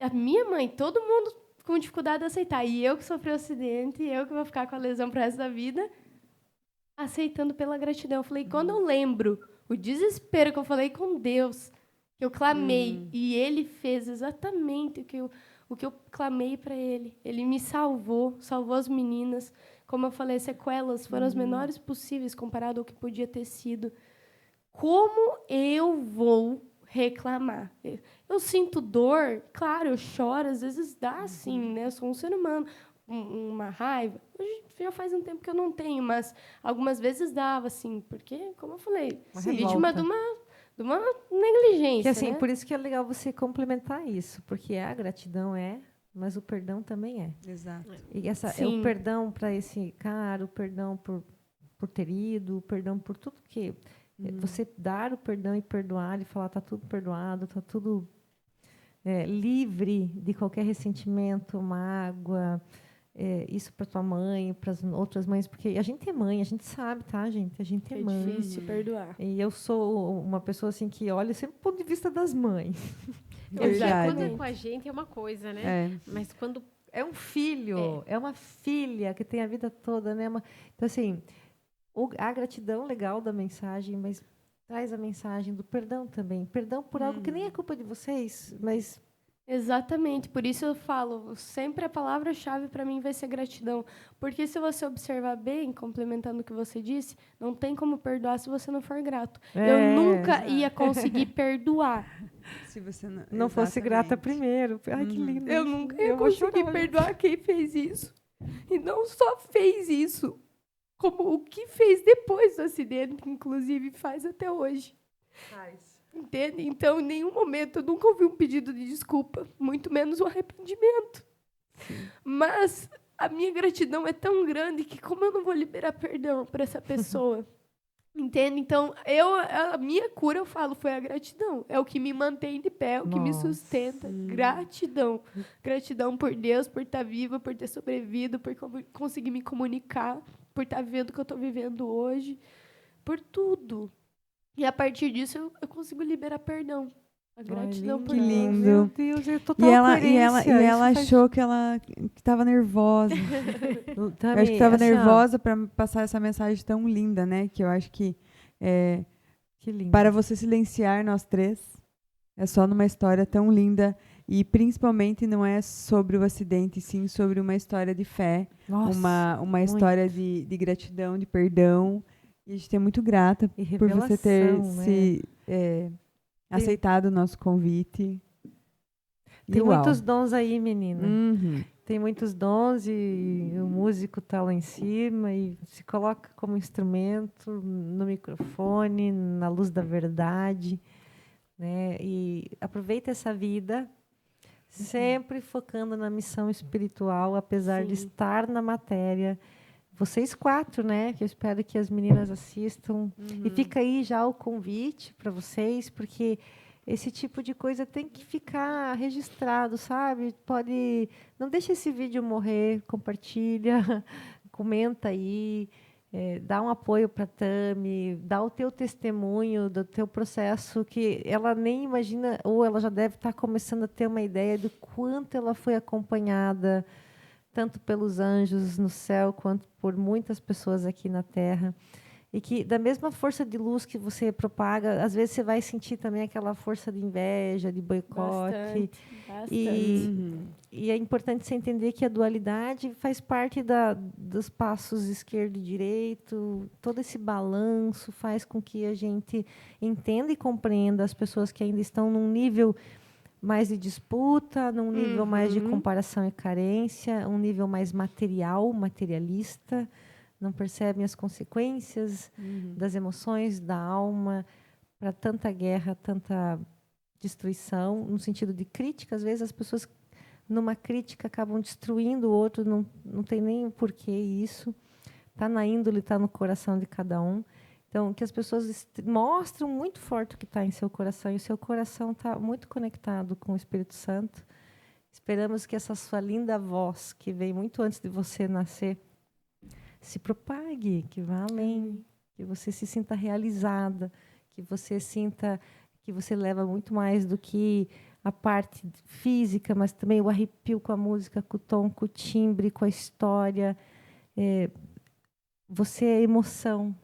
A minha mãe, todo mundo com dificuldade de aceitar. E eu que sofri o acidente, eu que vou ficar com a lesão pro resto da vida, aceitando pela gratidão. Eu falei, quando eu lembro o desespero que eu falei com Deus, que eu clamei, e Ele fez exatamente o que eu clamei para Ele. Ele me salvou as meninas. Como eu falei, as sequelas foram as menores possíveis comparado ao que podia ter sido. Como eu vou reclamar? Eu sinto dor, claro, eu choro, às vezes dá assim, né? Eu sou um ser humano, uma raiva. Hoje já faz um tempo que eu não tenho, mas algumas vezes dava, assim, porque, como eu falei, vítima de uma negligência. Que, assim, né? por isso que é legal você complementar isso, porque a gratidão é mas o perdão também é. Exato. E é Sim. o perdão para esse cara, o perdão por ter ido, o perdão por tudo que... Você dar o perdão e perdoar, e falar, está tudo perdoado, está tudo livre de qualquer ressentimento, mágoa, isso para tua mãe, para as outras mães, porque a gente é mãe, a gente sabe, tá, gente? A gente é mãe. difícil perdoar. E eu sou uma pessoa assim que olha sempre do ponto de vista das mães. Verdade. Quando é com a gente é uma coisa, né? É. Mas quando É um filho, é uma filha que tem a vida toda, né? Então, assim, a gratidão legal da mensagem, mas traz a mensagem do perdão também. Perdão por algo que nem é culpa de vocês, mas... Exatamente, por isso eu falo, sempre a palavra-chave para mim vai ser gratidão. Porque se você observar bem, complementando o que você disse, não tem como perdoar se você não for grato. Eu nunca ia conseguir perdoar. Se você não fosse grata Exatamente. primeiro. Ai, que lindo. Eu nunca ia Eu vou conseguir chorar, perdoar quem fez isso. E não só fez isso, como o que fez depois do acidente, inclusive faz até hoje. Entende? Então, em nenhum momento eu nunca ouvi um pedido de desculpa, muito menos um arrependimento. Mas a minha gratidão é tão grande que como eu não vou liberar perdão para essa pessoa? Entende? Então, a minha cura, eu falo, foi a gratidão. É o que me mantém de pé, é o que me sustenta. Gratidão. Gratidão por Deus, por estar viva, por ter sobrevivido, por conseguir me comunicar, por estar vivendo o que eu estou vivendo hoje, por tudo. E a partir disso, eu consigo liberar perdão. A gratidão por Que Deus. lindo. Meu Deus, é total E ela coerência. achou que ela estava nervosa. Eu acho que estava nervosa para passar essa mensagem tão linda, né? Que eu acho que Que lindo. para você silenciar nós três é só numa história tão linda e principalmente não é sobre o acidente, sim sobre uma história de fé, Nossa, uma história de gratidão, de perdão. E a gente é muito grata e por você ter revelação, aceitado o nosso convite. Tem E uau. muitos dons aí, menina. Uhum. Tem muitos dons e o músico está lá em cima e se coloca como instrumento no microfone, na luz da verdade, né? E aproveita essa vida sempre focando na missão espiritual, apesar de estar na matéria. Vocês 4, né? Que eu espero que as meninas assistam. E fica aí já o convite para vocês, porque esse tipo de coisa tem que ficar registrado, sabe? Não deixa esse vídeo morrer, compartilha, comenta aí, dá um apoio para a Tami, dá o teu testemunho do teu processo, que ela nem imagina, ou ela já deve estar começando a ter uma ideia do quanto ela foi acompanhada, tanto pelos anjos no céu, quanto por muitas pessoas aqui na Terra. E que, da mesma força de luz que você propaga, às vezes você vai sentir também aquela força de inveja, de boicote. Bastante. E é importante você entender que a dualidade faz parte dos passos esquerdo e direito. Todo esse balanço faz com que a gente entenda e compreenda as pessoas que ainda estão num nível mais de disputa, num nível mais de comparação e carência, um nível mais materialista, não percebem as consequências das emoções, da alma, para tanta guerra, tanta destruição, no sentido de crítica. Às vezes as pessoas, numa crítica, acabam destruindo o outro, não tem nem porquê isso. Está na índole, está no coração de cada um. Então, que as pessoas mostram muito forte o que está em seu coração, e o seu coração está muito conectado com o Espírito Santo. Esperamos que essa sua linda voz, que veio muito antes de você nascer, se propague, que vá além, que você se sinta realizada, que você sinta que você leva muito mais do que a parte física, mas também o arrepio com a música, com o tom, com o timbre, com a história. Você é emoção.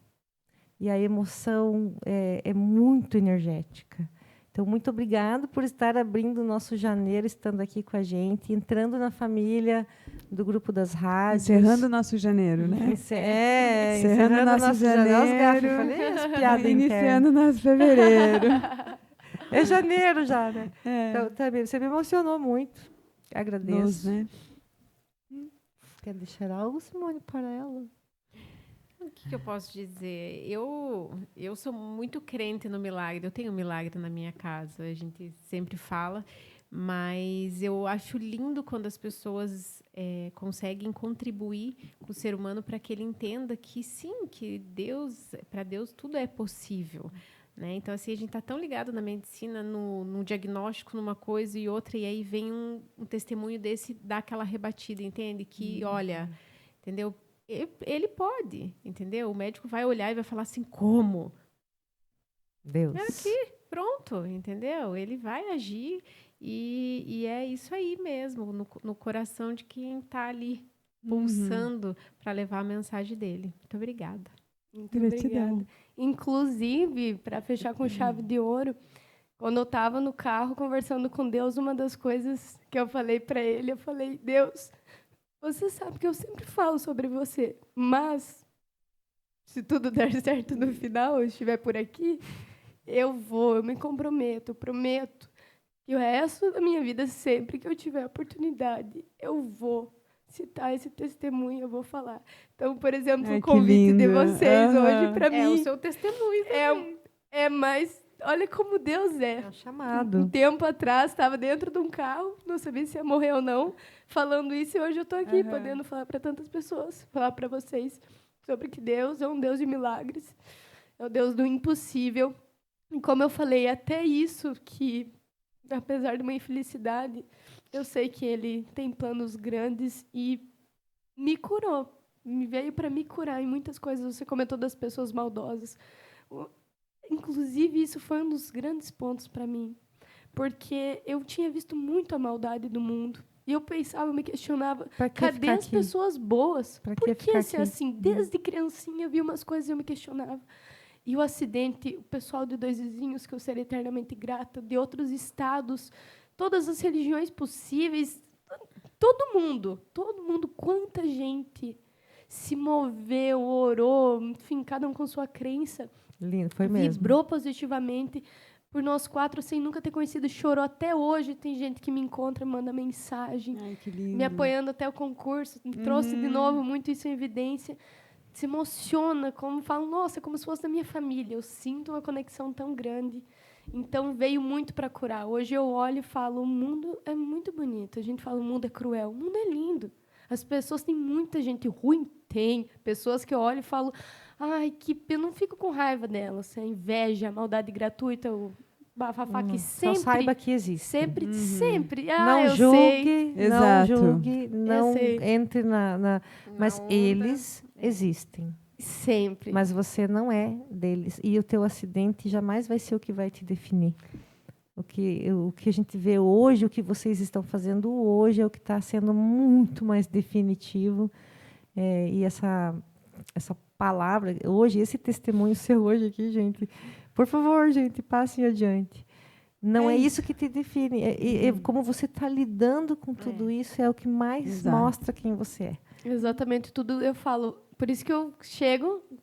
E a emoção é muito energética. Então, muito obrigado por estar abrindo o nosso janeiro, estando aqui com a gente, entrando na família do Grupo das Rádios. Encerrando o nosso janeiro, né? Encerrando o nosso janeiro. Falei as piadas iniciando nosso fevereiro. É janeiro já, né? Então, também, você me emocionou muito. Agradeço. Né? Quer deixar algo, Simone, para ela? O que eu posso dizer? Eu sou muito crente no milagre. Eu tenho um milagre na minha casa, a gente sempre fala. Mas eu acho lindo quando as pessoas conseguem contribuir com o ser humano para que ele entenda que sim, que para Deus tudo é possível. Né? Então, assim, a gente está tão ligado na medicina, no diagnóstico, numa coisa e outra, e aí vem um testemunho desse, dá aquela rebatida, entende? Que, olha, entendeu? Ele pode, entendeu? O médico vai olhar e vai falar assim, como? Deus. É aqui, pronto, entendeu? Ele vai agir e é isso aí mesmo, no coração de quem está ali pulsando para levar a mensagem dele. Muito obrigada. Muito obrigada. Inclusive, para fechar com chave de ouro, quando eu estava no carro conversando com Deus, uma das coisas que eu falei para ele, eu falei, Deus, você sabe que eu sempre falo sobre você, mas se tudo der certo no final, eu estiver por aqui, eu me comprometo, eu prometo que o resto da minha vida, sempre que eu tiver oportunidade, eu vou citar esse testemunho, eu vou falar. Então, por exemplo, o convite de vocês hoje, para mim... É o seu testemunho também. É mais... Olha como Deus é. É um chamado. Um tempo atrás, estava dentro de um carro, não sabia se ia morrer ou não, falando isso, e hoje eu estou aqui, podendo falar para tantas pessoas, falar para vocês sobre que Deus é um Deus de milagres, é o Deus do impossível. E como eu falei, até isso que, apesar de uma infelicidade, eu sei que Ele tem planos grandes e me curou. Veio para me curar em muitas coisas. Você comentou das pessoas maldosas. Inclusive, isso foi um dos grandes pontos para mim. Porque eu tinha visto muito a maldade do mundo. E eu pensava, eu me questionava, cadê as pessoas boas? Por que ser assim? Desde criancinha eu vi umas coisas e eu me questionava. E o acidente, o pessoal de Dois Vizinhos, que eu serei eternamente grata, de outros estados, todas as religiões possíveis, todo mundo, quanta gente se moveu, orou, enfim, cada um com sua crença. Lindo, foi mesmo. Vibrou positivamente por nós 4, sem nunca ter conhecido, chorou até hoje. Tem gente que me encontra, manda mensagem, me apoiando até o concurso, trouxe de novo muito isso em evidência. Se emociona, como falam, nossa, como se fosse da minha família. Eu sinto uma conexão tão grande. Então, veio muito para curar. Hoje eu olho e falo, o mundo é muito bonito. A gente fala, o mundo é cruel. O mundo é lindo. As pessoas, tem muita gente ruim? Tem. Pessoas que eu olho e falo, ai, eu não fico com raiva delas. A inveja, a maldade gratuita, o bafafá que sempre... Só saiba que existe. Sempre. Não julgue, não julgue, não entre na... Mas onda. eles existem. Sempre. Mas você não é deles. E o teu acidente jamais vai ser o que vai te definir. O que a gente vê hoje, o que vocês estão fazendo hoje é o que está sendo muito mais definitivo. E essa palavra, hoje, esse testemunho seu hoje aqui, gente, por favor, gente, passem adiante. Não é isso que te define. Como você está lidando com tudo isso é o que mais mostra quem você é. Exatamente, tudo eu falo. Por isso que eu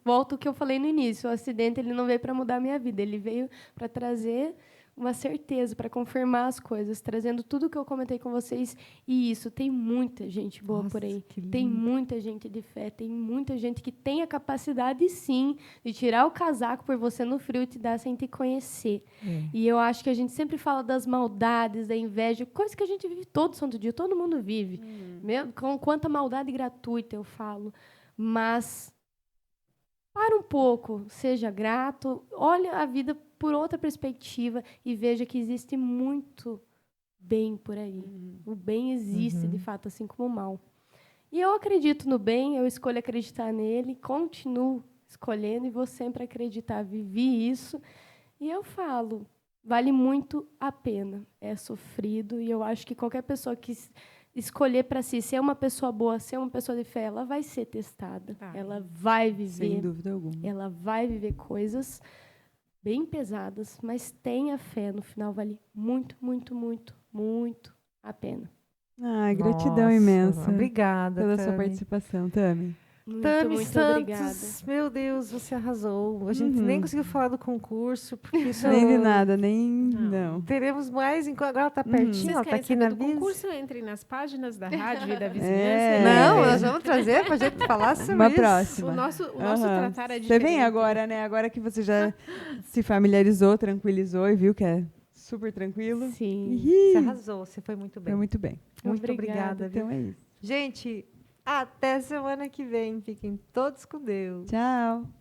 volto ao que eu falei no início. O acidente ele não veio para mudar a minha vida, ele veio para trazer uma certeza, para confirmar as coisas, trazendo tudo o que eu comentei com vocês. E isso, tem muita gente boa por aí. Tem muita gente de fé, tem muita gente que tem a capacidade, sim, de tirar o casaco por você no frio e te dar sem te conhecer. E eu acho que a gente sempre fala das maldades, da inveja, coisa que a gente vive todo santo dia, todo mundo vive. Com quanta maldade gratuita, eu falo. Mas para um pouco, seja grato, olha a vida por outra perspectiva e veja que existe muito bem por aí. O bem existe, de fato, assim como o mal. E eu acredito no bem, eu escolho acreditar nele, continuo escolhendo e vou sempre acreditar. Vivi isso e eu falo, vale muito a pena. É sofrido e eu acho que qualquer pessoa que escolher para si ser uma pessoa boa, ser uma pessoa de fé, ela vai ser testada. Ela vai viver. Sem dúvida alguma. Ela vai viver coisas bem pesadas, mas tenha fé. No final, vale muito, muito, muito, muito a pena. Ai, gratidão imensa. Obrigada pela sua participação, Tami. Tami Muito Santos, obrigada. meu Deus, você arrasou. A gente nem conseguiu falar do concurso, porque isso Nem de nada, não. Teremos mais, agora ela está pertinho, ela está aqui na do concurso, entrem nas páginas da rádio e da vizinhança. Não, nós vamos trazer para a gente falar sobre uma isso. Próxima. O nosso tratar é diferente. Você vem agora, né? Agora que você já se familiarizou, tranquilizou e viu que é super tranquilo. Sim. Você arrasou, você foi muito bem. Foi muito bem. Muito obrigada. Viu? Então é isso. Gente, até semana que vem. Fiquem todos com Deus. Tchau.